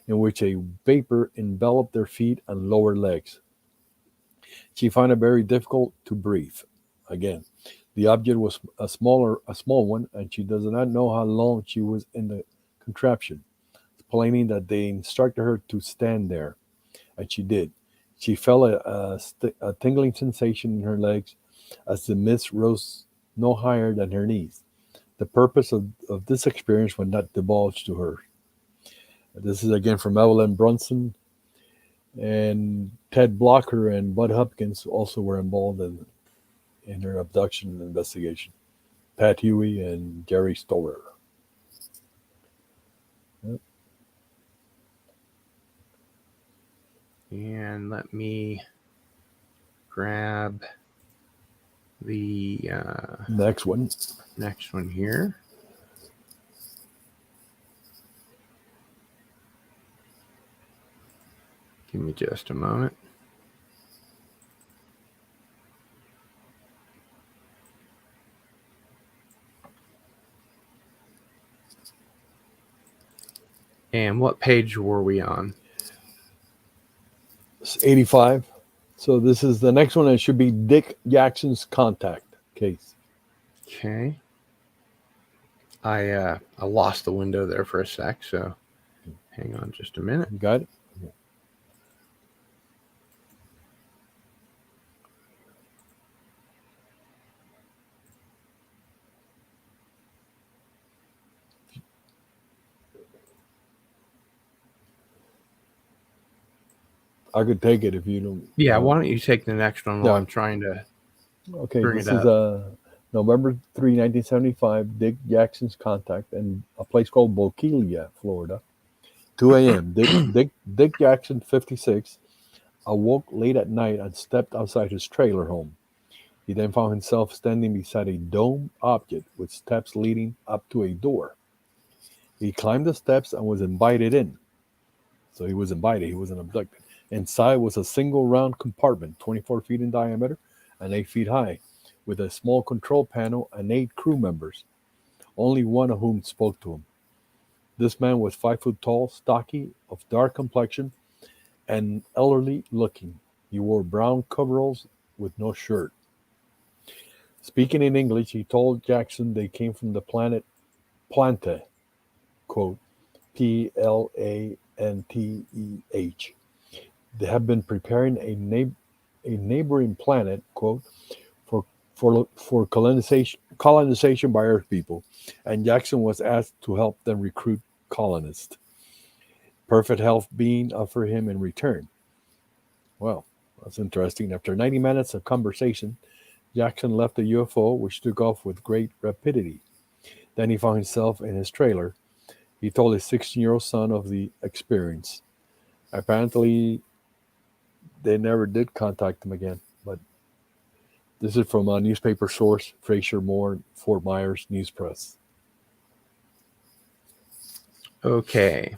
S2: in which a vapor enveloped their feet and lower legs. She found it very difficult to breathe. Again, the object was a small one, and she does not know how long she was in the contraption, explaining that they instructed her to stand there, and she did. She felt a tingling sensation in her legs as the mist rose no higher than her knees. The purpose of this experience was not divulged to her. This is again from Evelyn Brunson, and Ted Blocker and Bud Hopkins also were involved in her abduction investigation. Pat Huey and Jerry Stoller. Yep.
S3: And let me grab the
S2: next one
S3: here. Give me just a moment. And what page were we on?
S2: It's 85. So this is the next one. It should be Dick Jackson's contact case.
S3: Okay. I lost the window there for a sec, so hang on just a minute.
S2: You got it? I could take it if you don't.
S3: Yeah, why don't you take the next one while
S2: Yeah.
S3: I'm trying to
S2: Okay,
S3: bring
S2: this
S3: it
S2: is
S3: up.
S2: November 3, 1975, Dick Jackson's contact in a place called Bokeelia, Florida. 2 a.m. Dick Jackson, 56, awoke late at night and stepped outside his trailer home. He then found himself standing beside a dome object with steps leading up to a door. He climbed the steps and was invited in. So he was invited, he wasn't abducted. Inside was a single round compartment, 24 feet in diameter and 8 feet high, with a small control panel and 8 crew members, only one of whom spoke to him. This man was 5 foot tall, stocky, of dark complexion, and elderly looking. He wore brown coveralls with no shirt. Speaking in English, he told Jackson they came from the planet Planteh, quote, Planteh. They have been preparing a neighboring planet, quote, for colonization by Earth people, and Jackson was asked to help them recruit colonists. Perfect health being offered him in return. Well, that's interesting. After 90 minutes of conversation, Jackson left the UFO, which took off with great rapidity. Then he found himself in his trailer. He told his 16-year-old son of the experience. Apparently, they never did contact him again, but this is from a newspaper source, Fraser Moore, Fort Myers News Press.
S3: Okay.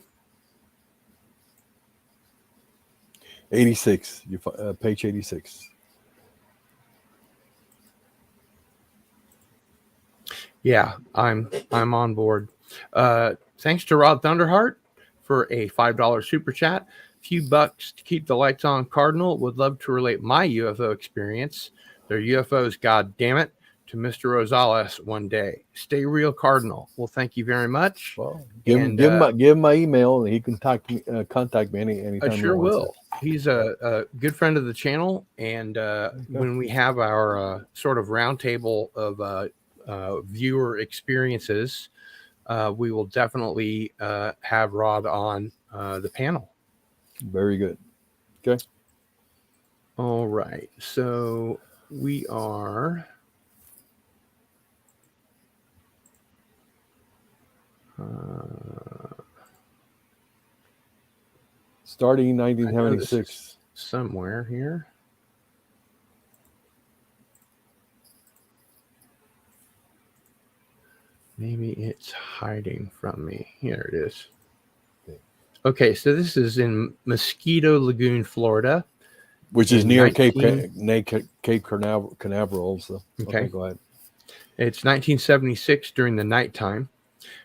S2: 86, page 86.
S3: Yeah, I'm on board. Thanks to Rod Thunderheart for a $5 super chat. Few bucks to keep the lights on. Cardinal would love to relate my UFO experience. They're UFOs, god damn it, to Mr. Rosales one day. Stay real, Cardinal. Well, thank you very much.
S2: Well, give him my email, and he can contact me anytime.
S3: I sure will. He's a good friend of the channel, and when we have our sort of roundtable of viewer experiences, we will definitely have Rod on the panel.
S2: Very good. Okay.
S3: All right. So we are
S2: starting in 1976.
S3: Somewhere here. Maybe it's hiding from me. Here it is. Okay, so this is in Mosquito Lagoon, Florida,
S2: which is near Cape Canaveral. So
S3: okay,
S2: go ahead.
S3: It's 1976 during the nighttime.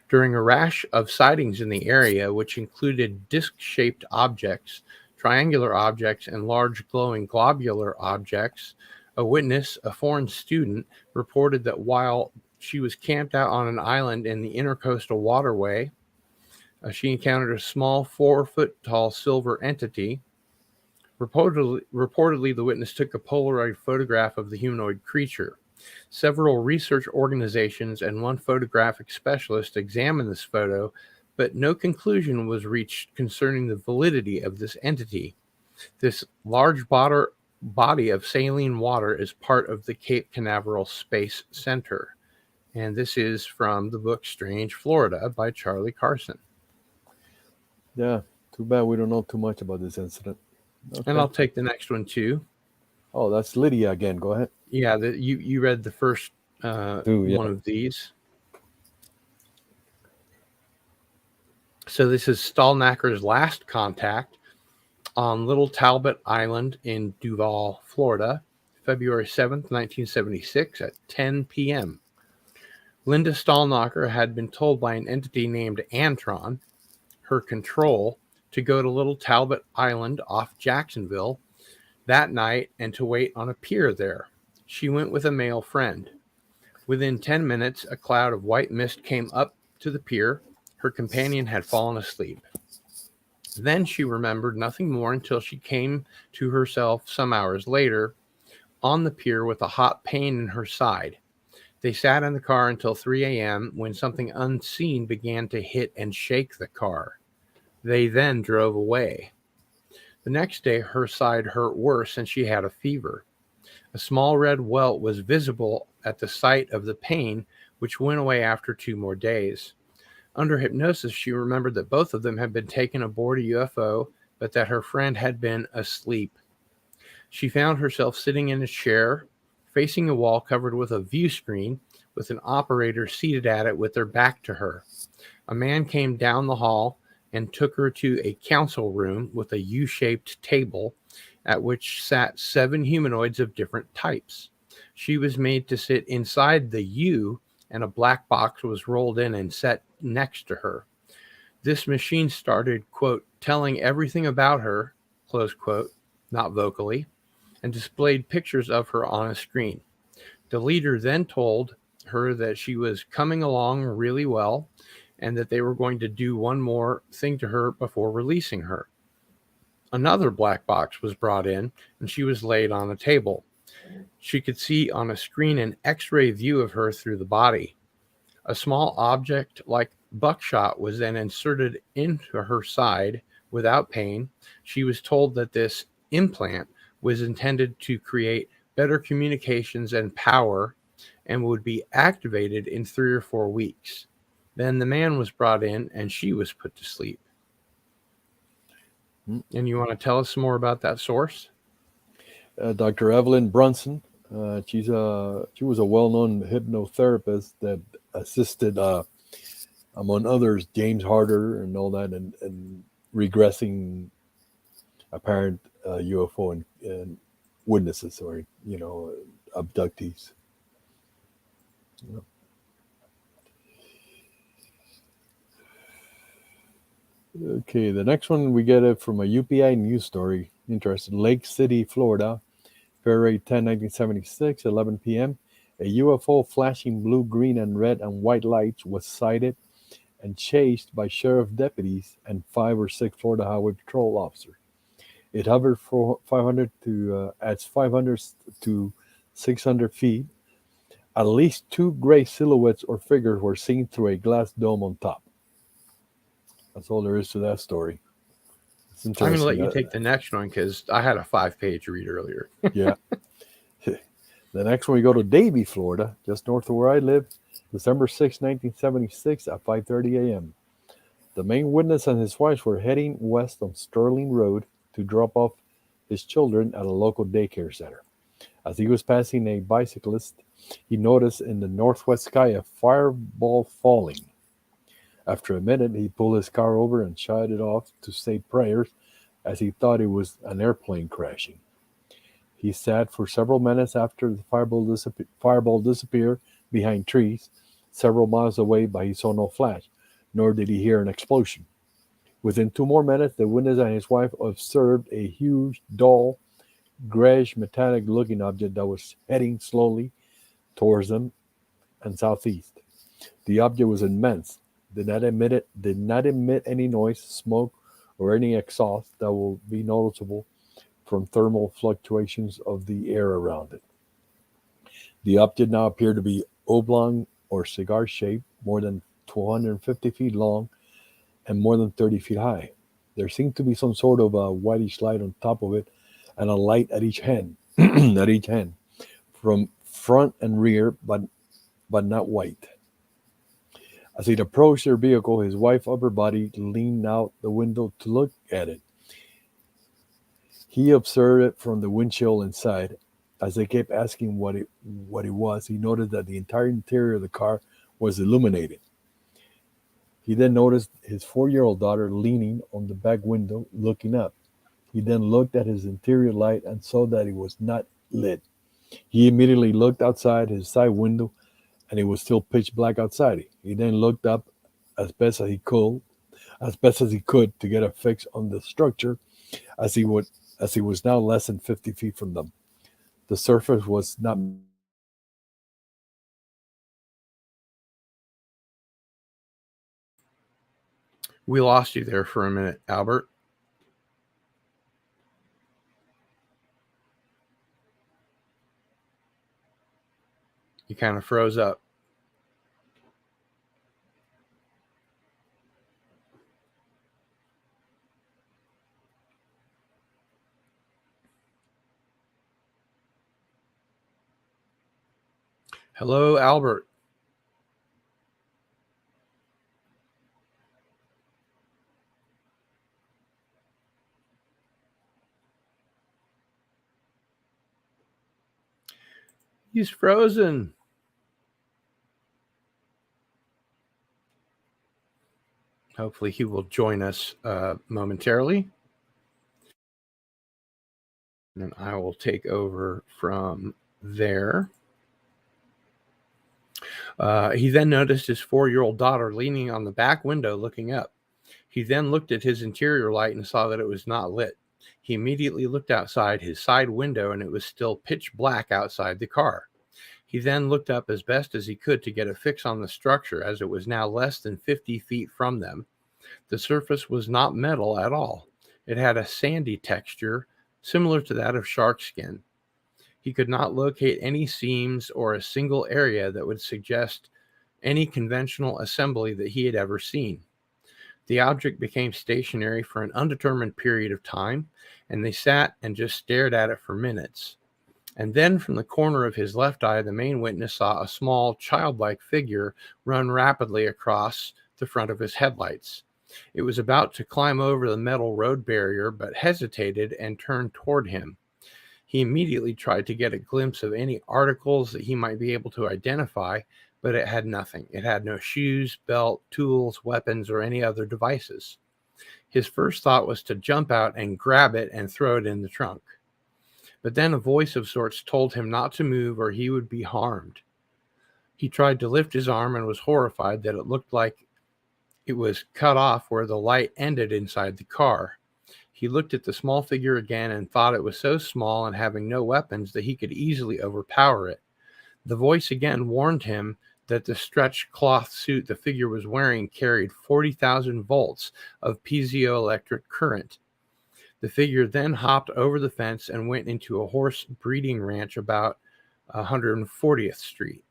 S3: During a rash of sightings in the area, which included disc-shaped objects, triangular objects, and large glowing globular objects, a witness, a foreign student, reported that while she was camped out on an island in the intercoastal waterway, she encountered a small 4-foot-tall silver entity. Reportedly, the witness took a Polaroid photograph of the humanoid creature. Several research organizations and one photographic specialist examined this photo, but no conclusion was reached concerning the validity of this entity. This large body of saline water is part of the Cape Canaveral Space Center. And this is from the book Strange Florida by Charlie Carson.
S2: Yeah, too bad we don't know too much about this incident.
S3: Okay. And I'll take the next one too.
S2: Oh, that's Lydia again. Go ahead.
S3: Yeah, you read the first one of these. So this is Stallnacker's last contact on Little Talbot Island in Duval, Florida, February 7th, 1976 at 10 p.m. Linda Stallnacker had been told by an entity named Antron, her control to go to Little Talbot Island off Jacksonville that night and to wait on a pier there. She went with a male friend. Within 10 minutes, a cloud of white mist came up to the pier. Her companion had fallen asleep. Then she remembered nothing more until she came to herself some hours later on the pier with a hot pain in her side. They sat in the car until 3 a.m. when something unseen began to hit and shake the car. They then drove away. The next day, her side hurt worse and she had a fever. A small red welt was visible at the site of the pain, which went away after 2 more days. Under hypnosis, she remembered that both of them had been taken aboard a UFO, but that her friend had been asleep. She found herself sitting in a chair, facing a wall covered with a view screen, with an operator seated at it with their back to her. A man came down the hall and took her to a council room with a U-shaped table at which sat 7 humanoids of different types. She was made to sit inside the U, and a black box was rolled in and set next to her. This machine started, quote, telling everything about her, close quote, not vocally, and displayed pictures of her on a screen. The leader then told her that she was coming along really well and that they were going to do one more thing to her before releasing her. Another black box was brought in and she was laid on a table. She could see on a screen an X-ray view of her through the body. A small object like buckshot was then inserted into her side without pain. She was told that this implant was intended to create better communications and power and would be activated in 3 or 4 weeks. Then the man was brought in and she was put to sleep. And you want to tell us some more about that source?
S2: Dr. Evelyn Brunson. She was a well-known hypnotherapist that assisted, among others, James Harder and all that, and regressing apparent UFO and witnesses or abductees. Okay, the next one we get it from a UPI news story. Interesting. Lake City, Florida, February 10, 1976, 11 p.m. A UFO flashing blue, green, and red and white lights was sighted and chased by sheriff deputies and 5 or 6 Florida Highway Patrol officers. It hovered for 500 to 600 feet. At least 2 gray silhouettes or figures were seen through a glass dome on top. That's all there is to that story.
S3: I'm going to let you take the next one because I had a 5-page read earlier.
S2: Yeah. The next one, we go to Davie, Florida, just north of where I live, December 6, 1976 at 5:30 a.m. The main witness and his wife were heading west on Sterling Road to drop off his children at a local daycare center. As he was passing a bicyclist, he noticed in the northwest sky a fireball falling. After a minute, he pulled his car over and shut it off to say prayers as he thought it was an airplane crashing. He sat for several minutes after the fireball disappeared behind trees several miles away, but he saw no flash, nor did he hear an explosion. Within 2 more minutes, the witness and his wife observed a huge, dull, grayish, metallic-looking object that was heading slowly towards them and southeast. The object was immense. Did not emit any noise, smoke, or any exhaust that will be noticeable from thermal fluctuations of the air around it. The object now appeared to be oblong or cigar-shaped, more than 250 feet long, and more than 30 feet high. There seemed to be some sort of a whitish light on top of it, and a light at each hand, from front and rear, but not white. As it approached their vehicle, his wife's upper body leaned out the window to look at it. He observed it from the windshield inside. As they kept asking what it was, he noticed that the entire interior of the car was illuminated. He then noticed his 4-year-old daughter leaning on the back window, looking up. He then looked at his interior light and saw that it was not lit. He immediately looked outside his side window, and it was still pitch black outside. He then looked up as best as he could as best as he could to get a fix on the structure, as he was now less than 50 feet from them. The surface was not.
S3: We lost you there for a minute, Albert. You kind of froze up. Hello, Albert. He's frozen. Hopefully he will join us momentarily. And I will take over from there. He then noticed his 4-year-old daughter leaning on the back window looking up. He then looked at his interior light and saw that it was not lit. He immediately looked outside his side window, and it was still pitch black outside the car. He then looked up as best as he could to get a fix on the structure, as it was now less than 50 feet from them. The surface was not metal at all. It had a sandy texture, similar to that of shark skin. He could not locate any seams or a single area that would suggest any conventional assembly that he had ever seen. The object became stationary for an undetermined period of time, and they sat and just stared at it for minutes. And then from the corner of his left eye, the main witness saw a small, childlike figure run rapidly across the front of his headlights. It was about to climb over the metal road barrier, but hesitated and turned toward him. He immediately tried to get a glimpse of any articles that he might be able to identify, but it had nothing. It had no shoes, belt, tools, weapons, or any other devices. His first thought was to jump out and grab it and throw it in the trunk. But then a voice of sorts told him not to move or he would be harmed. He tried to lift his arm and was horrified that it looked like it was cut off where the light ended inside the car. He looked at the small figure again and thought it was so small and having no weapons that he could easily overpower it. The voice again warned him that the stretched cloth suit the figure was wearing carried 40,000 volts of piezoelectric current. The figure then hopped over the fence and went into a horse breeding ranch about 140th Street.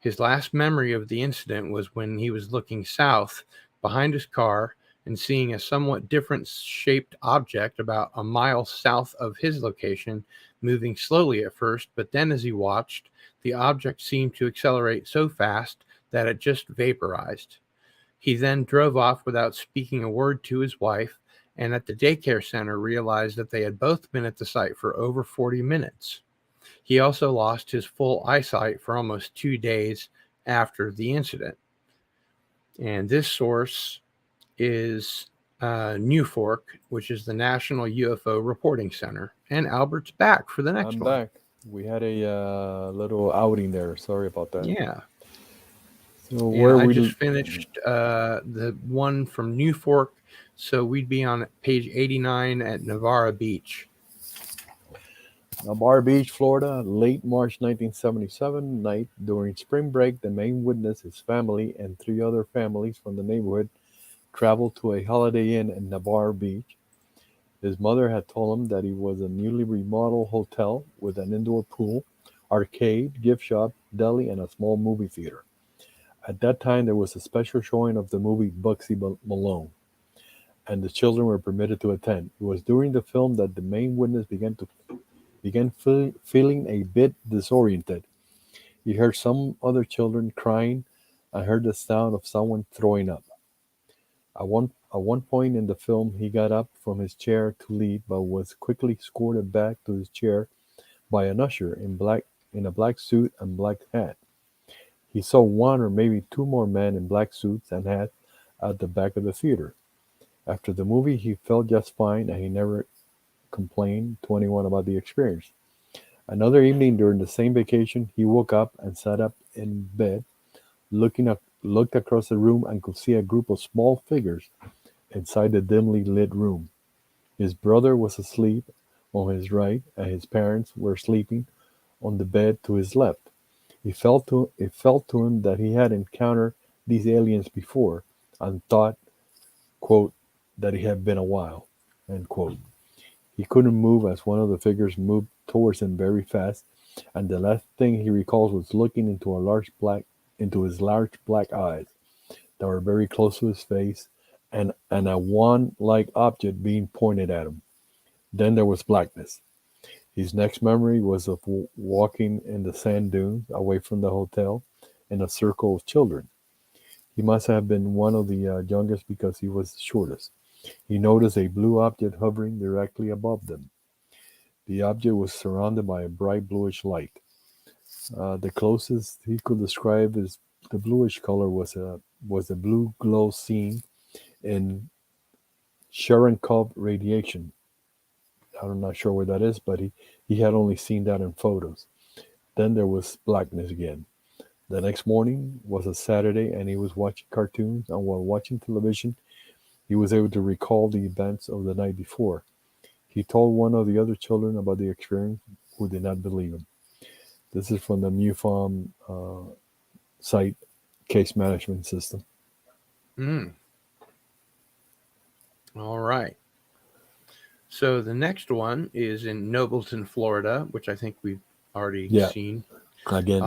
S3: His last memory of the incident was when he was looking south behind his car and seeing a somewhat different shaped object about a mile south of his location, moving slowly at first, but then as he watched, the object seemed to accelerate so fast that it just vaporized. He then drove off without speaking a word to his wife, and at the daycare center realized that they had both been at the site for over 40 minutes. He also lost his full eyesight for almost 2 days after the incident. And this source is New Fork, which is the National UFO Reporting Center. And Albert's back for the next
S2: I'm
S3: one.
S2: back. We had a little outing there. Sorry about that.
S3: Yeah.
S2: So
S3: where I just finished the one from New Fork, so we'd be on page 89 at Navarre Beach.
S2: Navarre Beach, Florida, late March 1977 night during spring break. The main witness, his family, and 3 other families from the neighborhood traveled to a Holiday Inn in Navarre Beach. His mother had told him that it was a newly remodeled hotel with an indoor pool, arcade, gift shop, deli, and a small movie theater. At that time, there was a special showing of the movie Bugsy Malone, and the children were permitted to attend. It was during the film that the main witness began feeling a bit disoriented. He heard some other children crying and heard the sound of someone throwing up. At one point in the film, he got up from his chair to leave, but was quickly escorted back to his chair by an usher in a black suit and black hat. He saw 1 or maybe 2 more men in black suits and hats at the back of the theater. After the movie, he felt just fine, and he never complained to anyone about the experience. Another evening during the same vacation, he woke up and sat up in bed, looked across the room and could see a group of small figures inside the dimly lit room. His brother was asleep on his right, and his parents were sleeping on the bed to his left. It felt to him that he had encountered these aliens before, and thought, quote, that it had been a while, end quote. He couldn't move as one of the figures moved towards him very fast, and the last thing he recalls was looking into his large black eyes that were very close to his face, and a wand-like object being pointed at him. Then there was blackness. His next memory was of walking in the sand dunes away from the hotel in a circle of children. He must have been one of the youngest because he was the shortest. He noticed a blue object hovering directly above them. The object was surrounded by a bright bluish light. The closest he could describe is the bluish color was a blue glow seen in Cherenkov radiation. I'm not sure where that is, but he had only seen that in photos. Then there was blackness again. The next morning was a Saturday, and he was watching cartoons, and while watching television, he was able to recall the events of the night before. He told one of the other children about the experience, who did not believe him. This is from the MUFON site case management system.
S3: All right. So the next one is in Nobleton, Florida, which I think we've already seen.
S2: Again,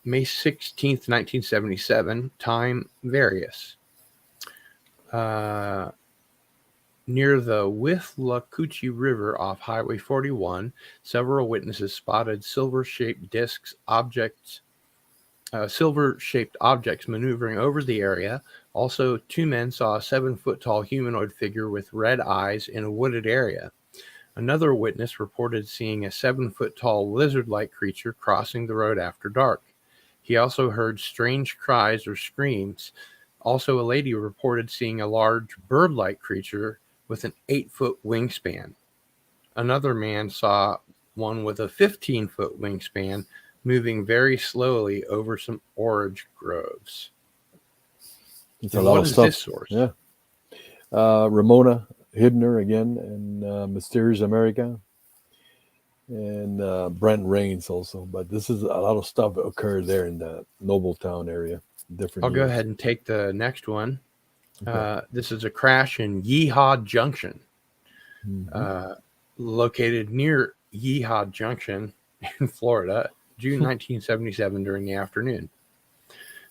S3: May 16th, 1977, time various. Near the Withlacoochee River off Highway 41, several witnesses spotted silver-shaped objects maneuvering over the area. Also, two men saw a 7-foot-tall humanoid figure with red eyes in a wooded area. Another witness reported seeing a 7-foot-tall lizard-like creature crossing the road after dark. He also heard strange cries or screams. Also, a lady reported seeing a large bird-like creature with an 8-foot wingspan. Another man saw one with a 15-foot wingspan moving very slowly over some orange groves.
S2: It's a lot of stuff.
S3: This source?
S2: Yeah. Ramona Hibner again in Mysterious America. And Brent Rains also. But this is a lot of stuff that occurred there in the Nobletown area.
S3: I'll go ahead and take the next one. Okay. This is a crash in Yeehaw Junction. Located near Yeehaw Junction in Florida, June 1977 during the afternoon.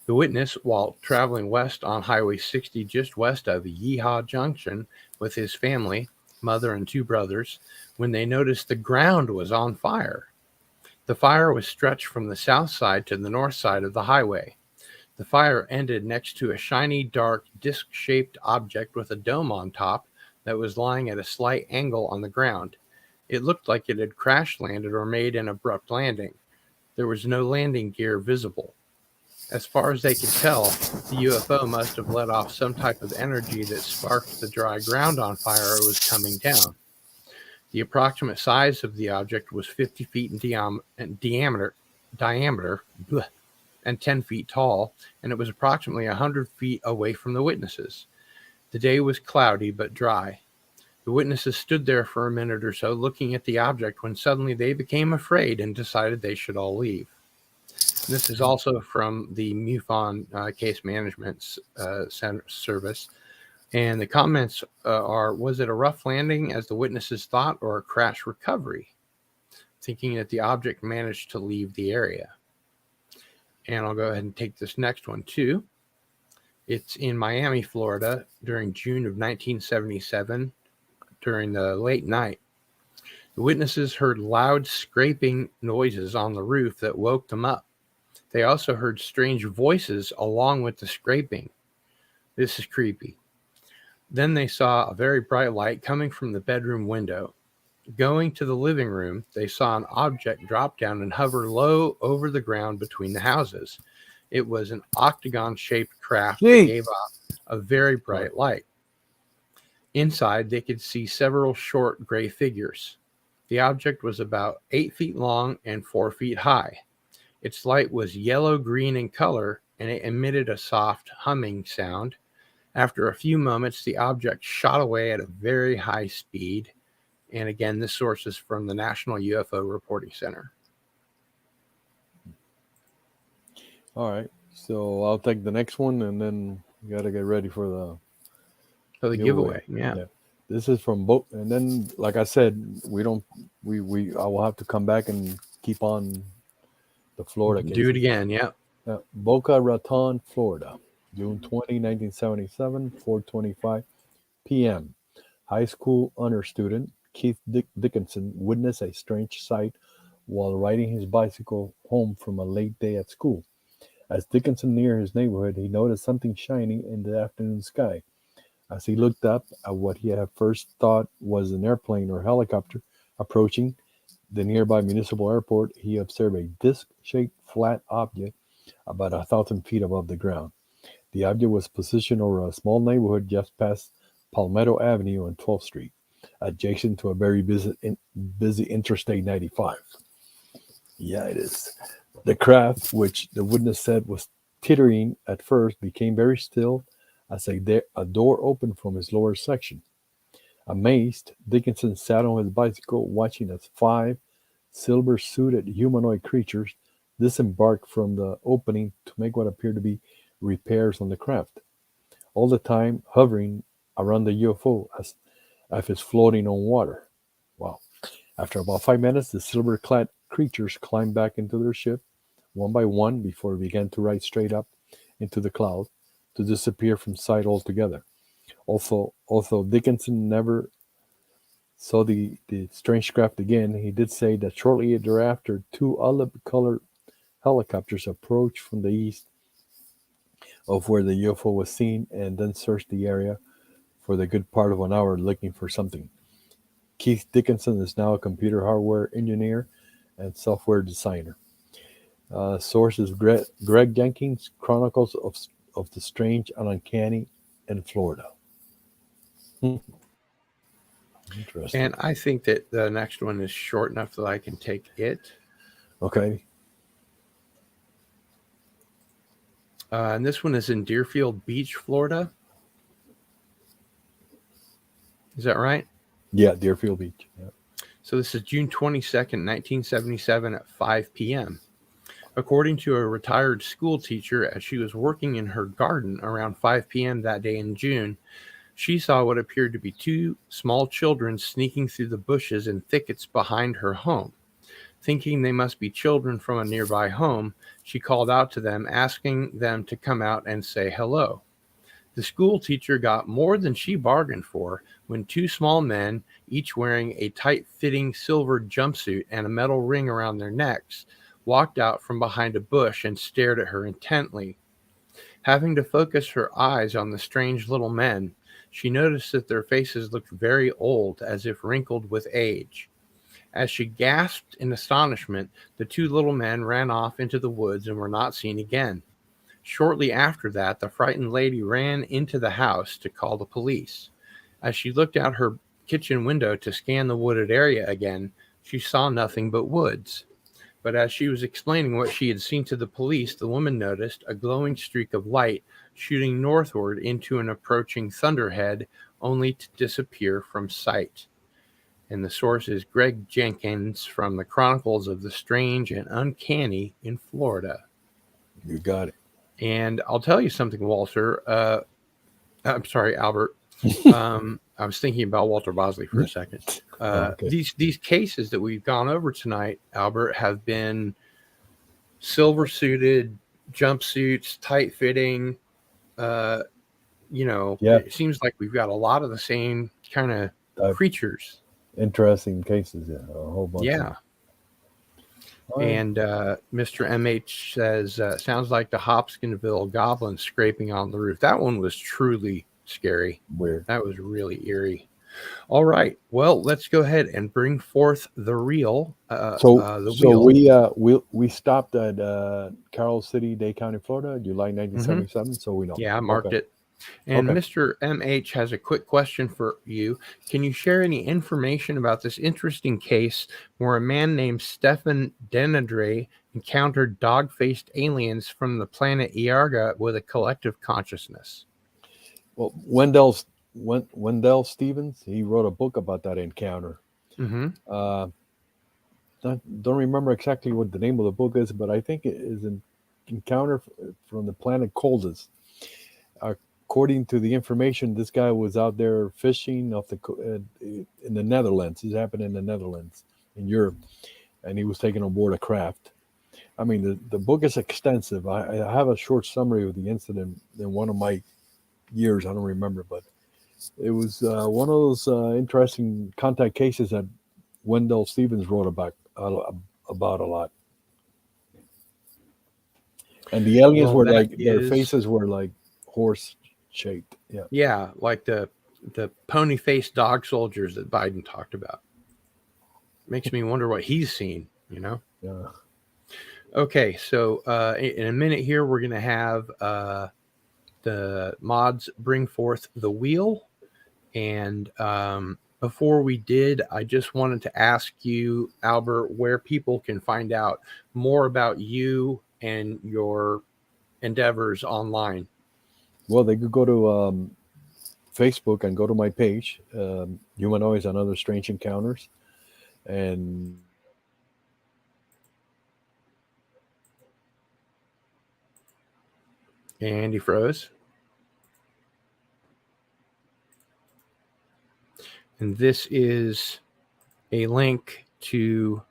S3: The witness, while traveling west on Highway 60 just west of Yeehaw Junction with his family, mother and two brothers, when they noticed the ground was on fire. The fire was stretched from the south side to the north side of the highway. The fire ended next to a shiny, dark, disc-shaped object with a dome on top that was lying at a slight angle on the ground. It looked like it had crash-landed or made an abrupt landing. There was no landing gear visible. As far as they could tell, the UFO must have let off some type of energy that sparked the dry ground on fire or was coming down. The approximate size of the object was 50 feet in diameter, and 10 feet tall, and it was approximately 100 feet away from the witnesses. The day was cloudy but dry. The witnesses stood there for a minute or so looking at the object when suddenly they became afraid and decided they should all leave. This is also from the MUFON case management service. And the comments are, was it a rough landing as the witnesses thought or a crash recovery? Thinking that the object managed to leave the area. And I'll go ahead and take this next one too. It's in Miami, Florida during June of 1977 during the late night. The witnesses heard loud scraping noises on the roof that woke them up. They also heard strange voices along with the scraping. This is creepy. Then they saw a very bright light coming from the bedroom window. Going to the living room, they saw an object drop down and hover low over the ground between the houses. It was an octagon-shaped craft that gave off a very bright light. Inside, they could see several short gray figures. The object was about 8 feet long and 4 feet high. Its light was yellow-green in color, and it emitted a soft humming sound. After a few moments, the object shot away at a very high speed. And again, this source is from the National UFO Reporting Center.
S2: All right. So I'll take the next one, and then you got to get ready for the
S3: So the giveaway. Yeah.
S2: This is from both, and then, like I said, I will have to come back and keep on the Florida cases.
S3: Do it again. Yeah.
S2: Boca Raton, Florida, June 20, 1977, 4:25 p.m. High school honor student Keith Dickinson witnessed a strange sight while riding his bicycle home from a late day at school. As Dickinson neared his neighborhood, he noticed something shiny in the afternoon sky. As he looked up at what he at first thought was an airplane or helicopter approaching the nearby municipal airport, he observed a disc-shaped flat object about 1,000 feet above the ground. The object was positioned over a small neighborhood just past Palmetto Avenue and 12th Street, adjacent to a very busy Interstate 95. Yeah, it is. The craft, which the witness said was tittering at first, became very still as a door opened from his lower section. Amazed, Dickinson sat on his bicycle watching as 5 silver-suited humanoid creatures disembarked from the opening to make what appeared to be repairs on the craft, all the time hovering around the UFO as if it's floating on water. Wow. After about 5 minutes, the silver-clad creatures climbed back into their ship, one by one, before it began to ride straight up into the cloud to disappear from sight altogether. Although Dickinson never saw the strange craft again, he did say that shortly thereafter, 2 olive-colored helicopters approached from the east of where the UFO was seen and then searched the area for the good part of an hour looking for something. Keith Dickinson is now a computer hardware engineer and software designer. Source is Greg Jenkins, Chronicles of the Strange and Uncanny in Florida. Interesting.
S3: And I think that the next one is short enough that I can take it.
S2: Okay.
S3: And this one is in Deerfield Beach, Florida. Is that right?
S2: Yeah, Deerfield Beach. Yeah.
S3: So this is June 22nd, 1977 at 5 p.m. According to a retired school teacher, as she was working in her garden around 5 p.m. that day in June, she saw what appeared to be 2 small children sneaking through the bushes and thickets behind her home. Thinking they must be children from a nearby home, she called out to them, asking them to come out and say hello. The school teacher got more than she bargained for when 2 small men, each wearing a tight-fitting silver jumpsuit and a metal ring around their necks, walked out from behind a bush and stared at her intently. Having to focus her eyes on the strange little men, she noticed that their faces looked very old, as if wrinkled with age. As she gasped in astonishment, the 2 little men ran off into the woods and were not seen again. Shortly after that, the frightened lady ran into the house to call the police. As she looked out her kitchen window to scan the wooded area again, she saw nothing but woods. But as she was explaining what she had seen to the police, the woman noticed a glowing streak of light shooting northward into an approaching thunderhead, only to disappear from sight. And the source is Greg Jenkins from the Chronicles of the Strange and Uncanny in Florida.
S2: You got it.
S3: And I'll tell you something, Walter. I'm sorry, Albert. I was thinking about Walter Bosley for a second.
S2: Okay.
S3: These cases that we've gone over tonight, Albert, have been silver-suited jumpsuits, tight-fitting. It seems like we've got a lot of the same kind of creatures.
S2: Interesting cases, yeah. A whole bunch.
S3: Yeah. And Mr. MH says, sounds like the Hopkinsville goblin scraping on the roof. That one was truly scary.
S2: Weird.
S3: That was really eerie. All right. Well, let's go ahead and bring forth the real.
S2: We stopped at Carroll City, Dade County, Florida, July 1977. Mm-hmm. So we know.
S3: Yeah, I marked it. And Mr. MH has a quick question for you. Can you share any information about this interesting case where a man named Stefan Denadre encountered dog-faced aliens from the planet Iarga with a collective consciousness?
S2: Well, Wendell Stevens, he wrote a book about that encounter.
S3: Mm-hmm.
S2: Don't remember exactly what the name of the book is, but I think it is an encounter from the planet Coldus. According to the information, this guy was out there fishing in the Netherlands. This happened in the Netherlands, in Europe, and he was taken on board a craft. I mean, the book is extensive. I have a short summary of the incident in one of my years. I don't remember, but it was one of those interesting contact cases that Wendell Stevens wrote about a lot. And the aliens
S3: Well,
S2: were
S3: that
S2: like, their
S3: is,
S2: faces were like horse shaped. Yeah.
S3: yeah, like the pony faced dog soldiers that Biden talked about. Makes me wonder what he's seen.
S2: Yeah.
S3: Okay, so in a minute here, we're going to have the mods bring forth the wheel. And before we did, I just wanted to ask you, Albert, where people can find out more about you and your endeavors online.
S2: Well, they could go to Facebook and go to my page, Humanoids and Other Strange Encounters. And
S3: And he froze. And this is a link to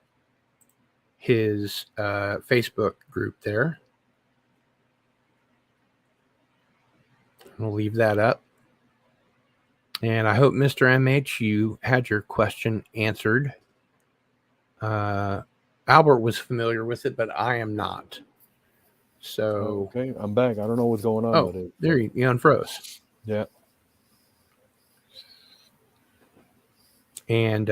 S3: his Facebook group there. We'll leave that up. And I hope, Mr. MH, you had your question answered. Albert was familiar with it, but I am not. So
S2: okay, I'm back. I don't know what's going on.
S3: Oh, there you unfroze.
S2: Yeah.
S3: And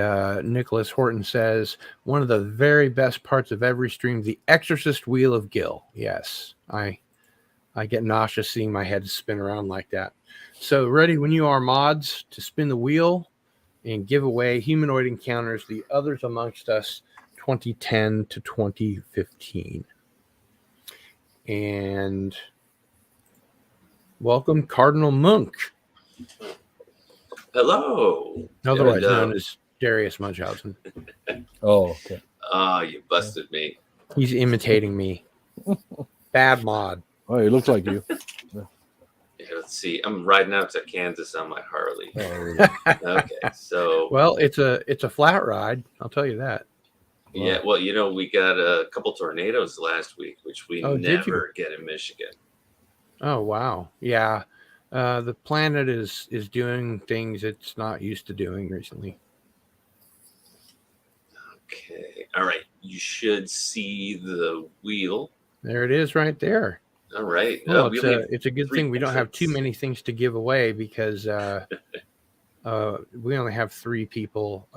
S3: Nicholas Horton says, one of the very best parts of every stream, the Exorcist Wheel of Gil. Yes, I get nauseous seeing my head spin around like that. So ready when you are, mods, to spin the wheel and give away Humanoid Encounters, The Others Amongst Us, 2010 to 2015. And welcome, Cardinal Monk.
S4: Hello.
S3: Otherwise known as Darius Munchausen.
S2: Oh, okay.
S4: You busted me.
S3: He's imitating me. Bad mod.
S2: Oh, it looks like you.
S4: Yeah, let's see. I'm riding out to Kansas on my Harley.
S2: Oh, really?
S4: Okay, so
S3: Well, it's a flat ride. I'll tell you that.
S4: yeah, well, we got a couple tornadoes last week, which we never get in Michigan.
S3: Oh wow, yeah. The planet is doing things it's not used to doing recently.
S4: Okay, all right. You should see the wheel.
S3: There it is, right there.
S4: All right.
S3: Well, it's a good thing we don't have too many things to give away because we only have 3 people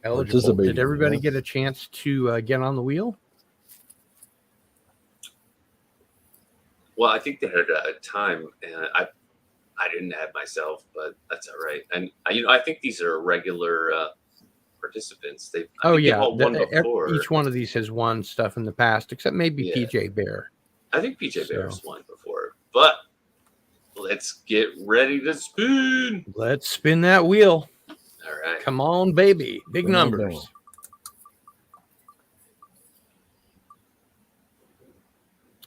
S3: eligible. Did everybody get a chance to get on the wheel?
S4: Well, I think they had a time, and I didn't add myself, but that's all right. And I think these are regular participants. They've all won before.
S3: Each one of these has won stuff in the past, except maybe PJ Bear.
S4: I think PJ Bear's won before, but let's get ready to spin.
S3: Let's spin that wheel.
S4: All right.
S3: Come on, baby. Big numbers.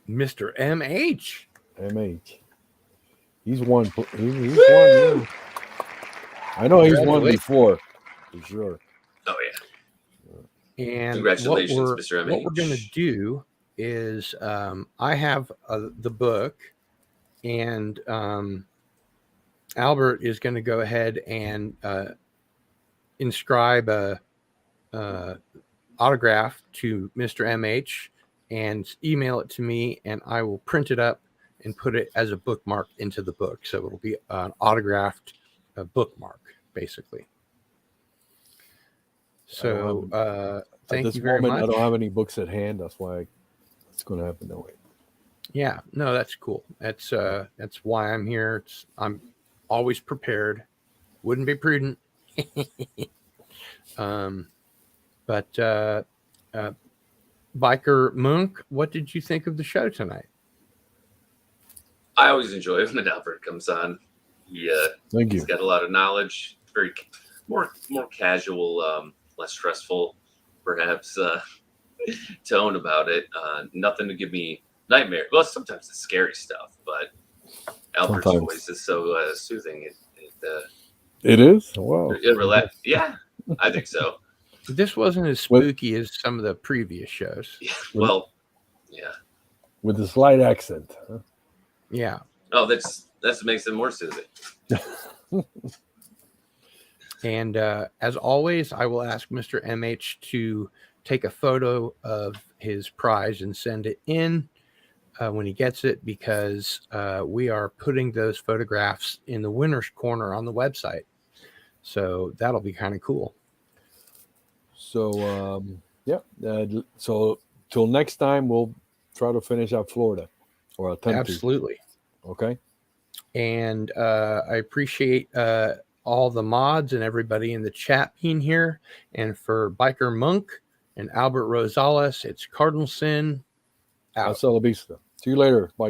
S3: Mr. MH.
S2: MH. He's won. He's won. Yeah. I know he's won before, for sure.
S4: Oh, yeah.
S3: And
S4: congratulations, Mr. MH.
S3: What we're going to do is I have the book, and Albert is going to go ahead and inscribe a autograph to Mr. MH and email it to me, and I will print it up and put it as a bookmark into the book. So it'll be an autographed bookmark, basically. So thank you very much.
S2: I don't have any books at hand. That's why it's going to happen that way.
S3: Yeah, no, that's cool. That's why I'm here. I'm always prepared. Wouldn't be prudent. But Biker Monk, what did you think of the show tonight?
S4: I always enjoy when Albert comes on.
S2: Thank you.
S4: He's got a lot of knowledge. Very more casual, less stressful, perhaps tone about it. Nothing to give me nightmare. Well, sometimes it's scary stuff, but Albert's
S2: Sometimes.
S4: voice is so soothing.
S2: It is? Wow.
S4: Yeah, I think so.
S3: This wasn't as spooky as some of the previous shows.
S4: Yeah, well, yeah.
S2: With a slight accent. Huh?
S3: Yeah.
S4: Oh, that's makes it more soothing.
S3: And as always, I will ask Mr. MH to take a photo of his prize and send it in when he gets it, because we are putting those photographs in the winner's corner on the website. So that'll be kind of cool.
S2: So, so till next time, we'll try to finish out Florida, or attempt
S3: Absolutely.
S2: to. Okay.
S3: And I appreciate all the mods and everybody in the chat being here. And for Biker Monk and Albert Rosales, it's Cardinal Sin out.
S2: Hasta la vista. See you later. Bye.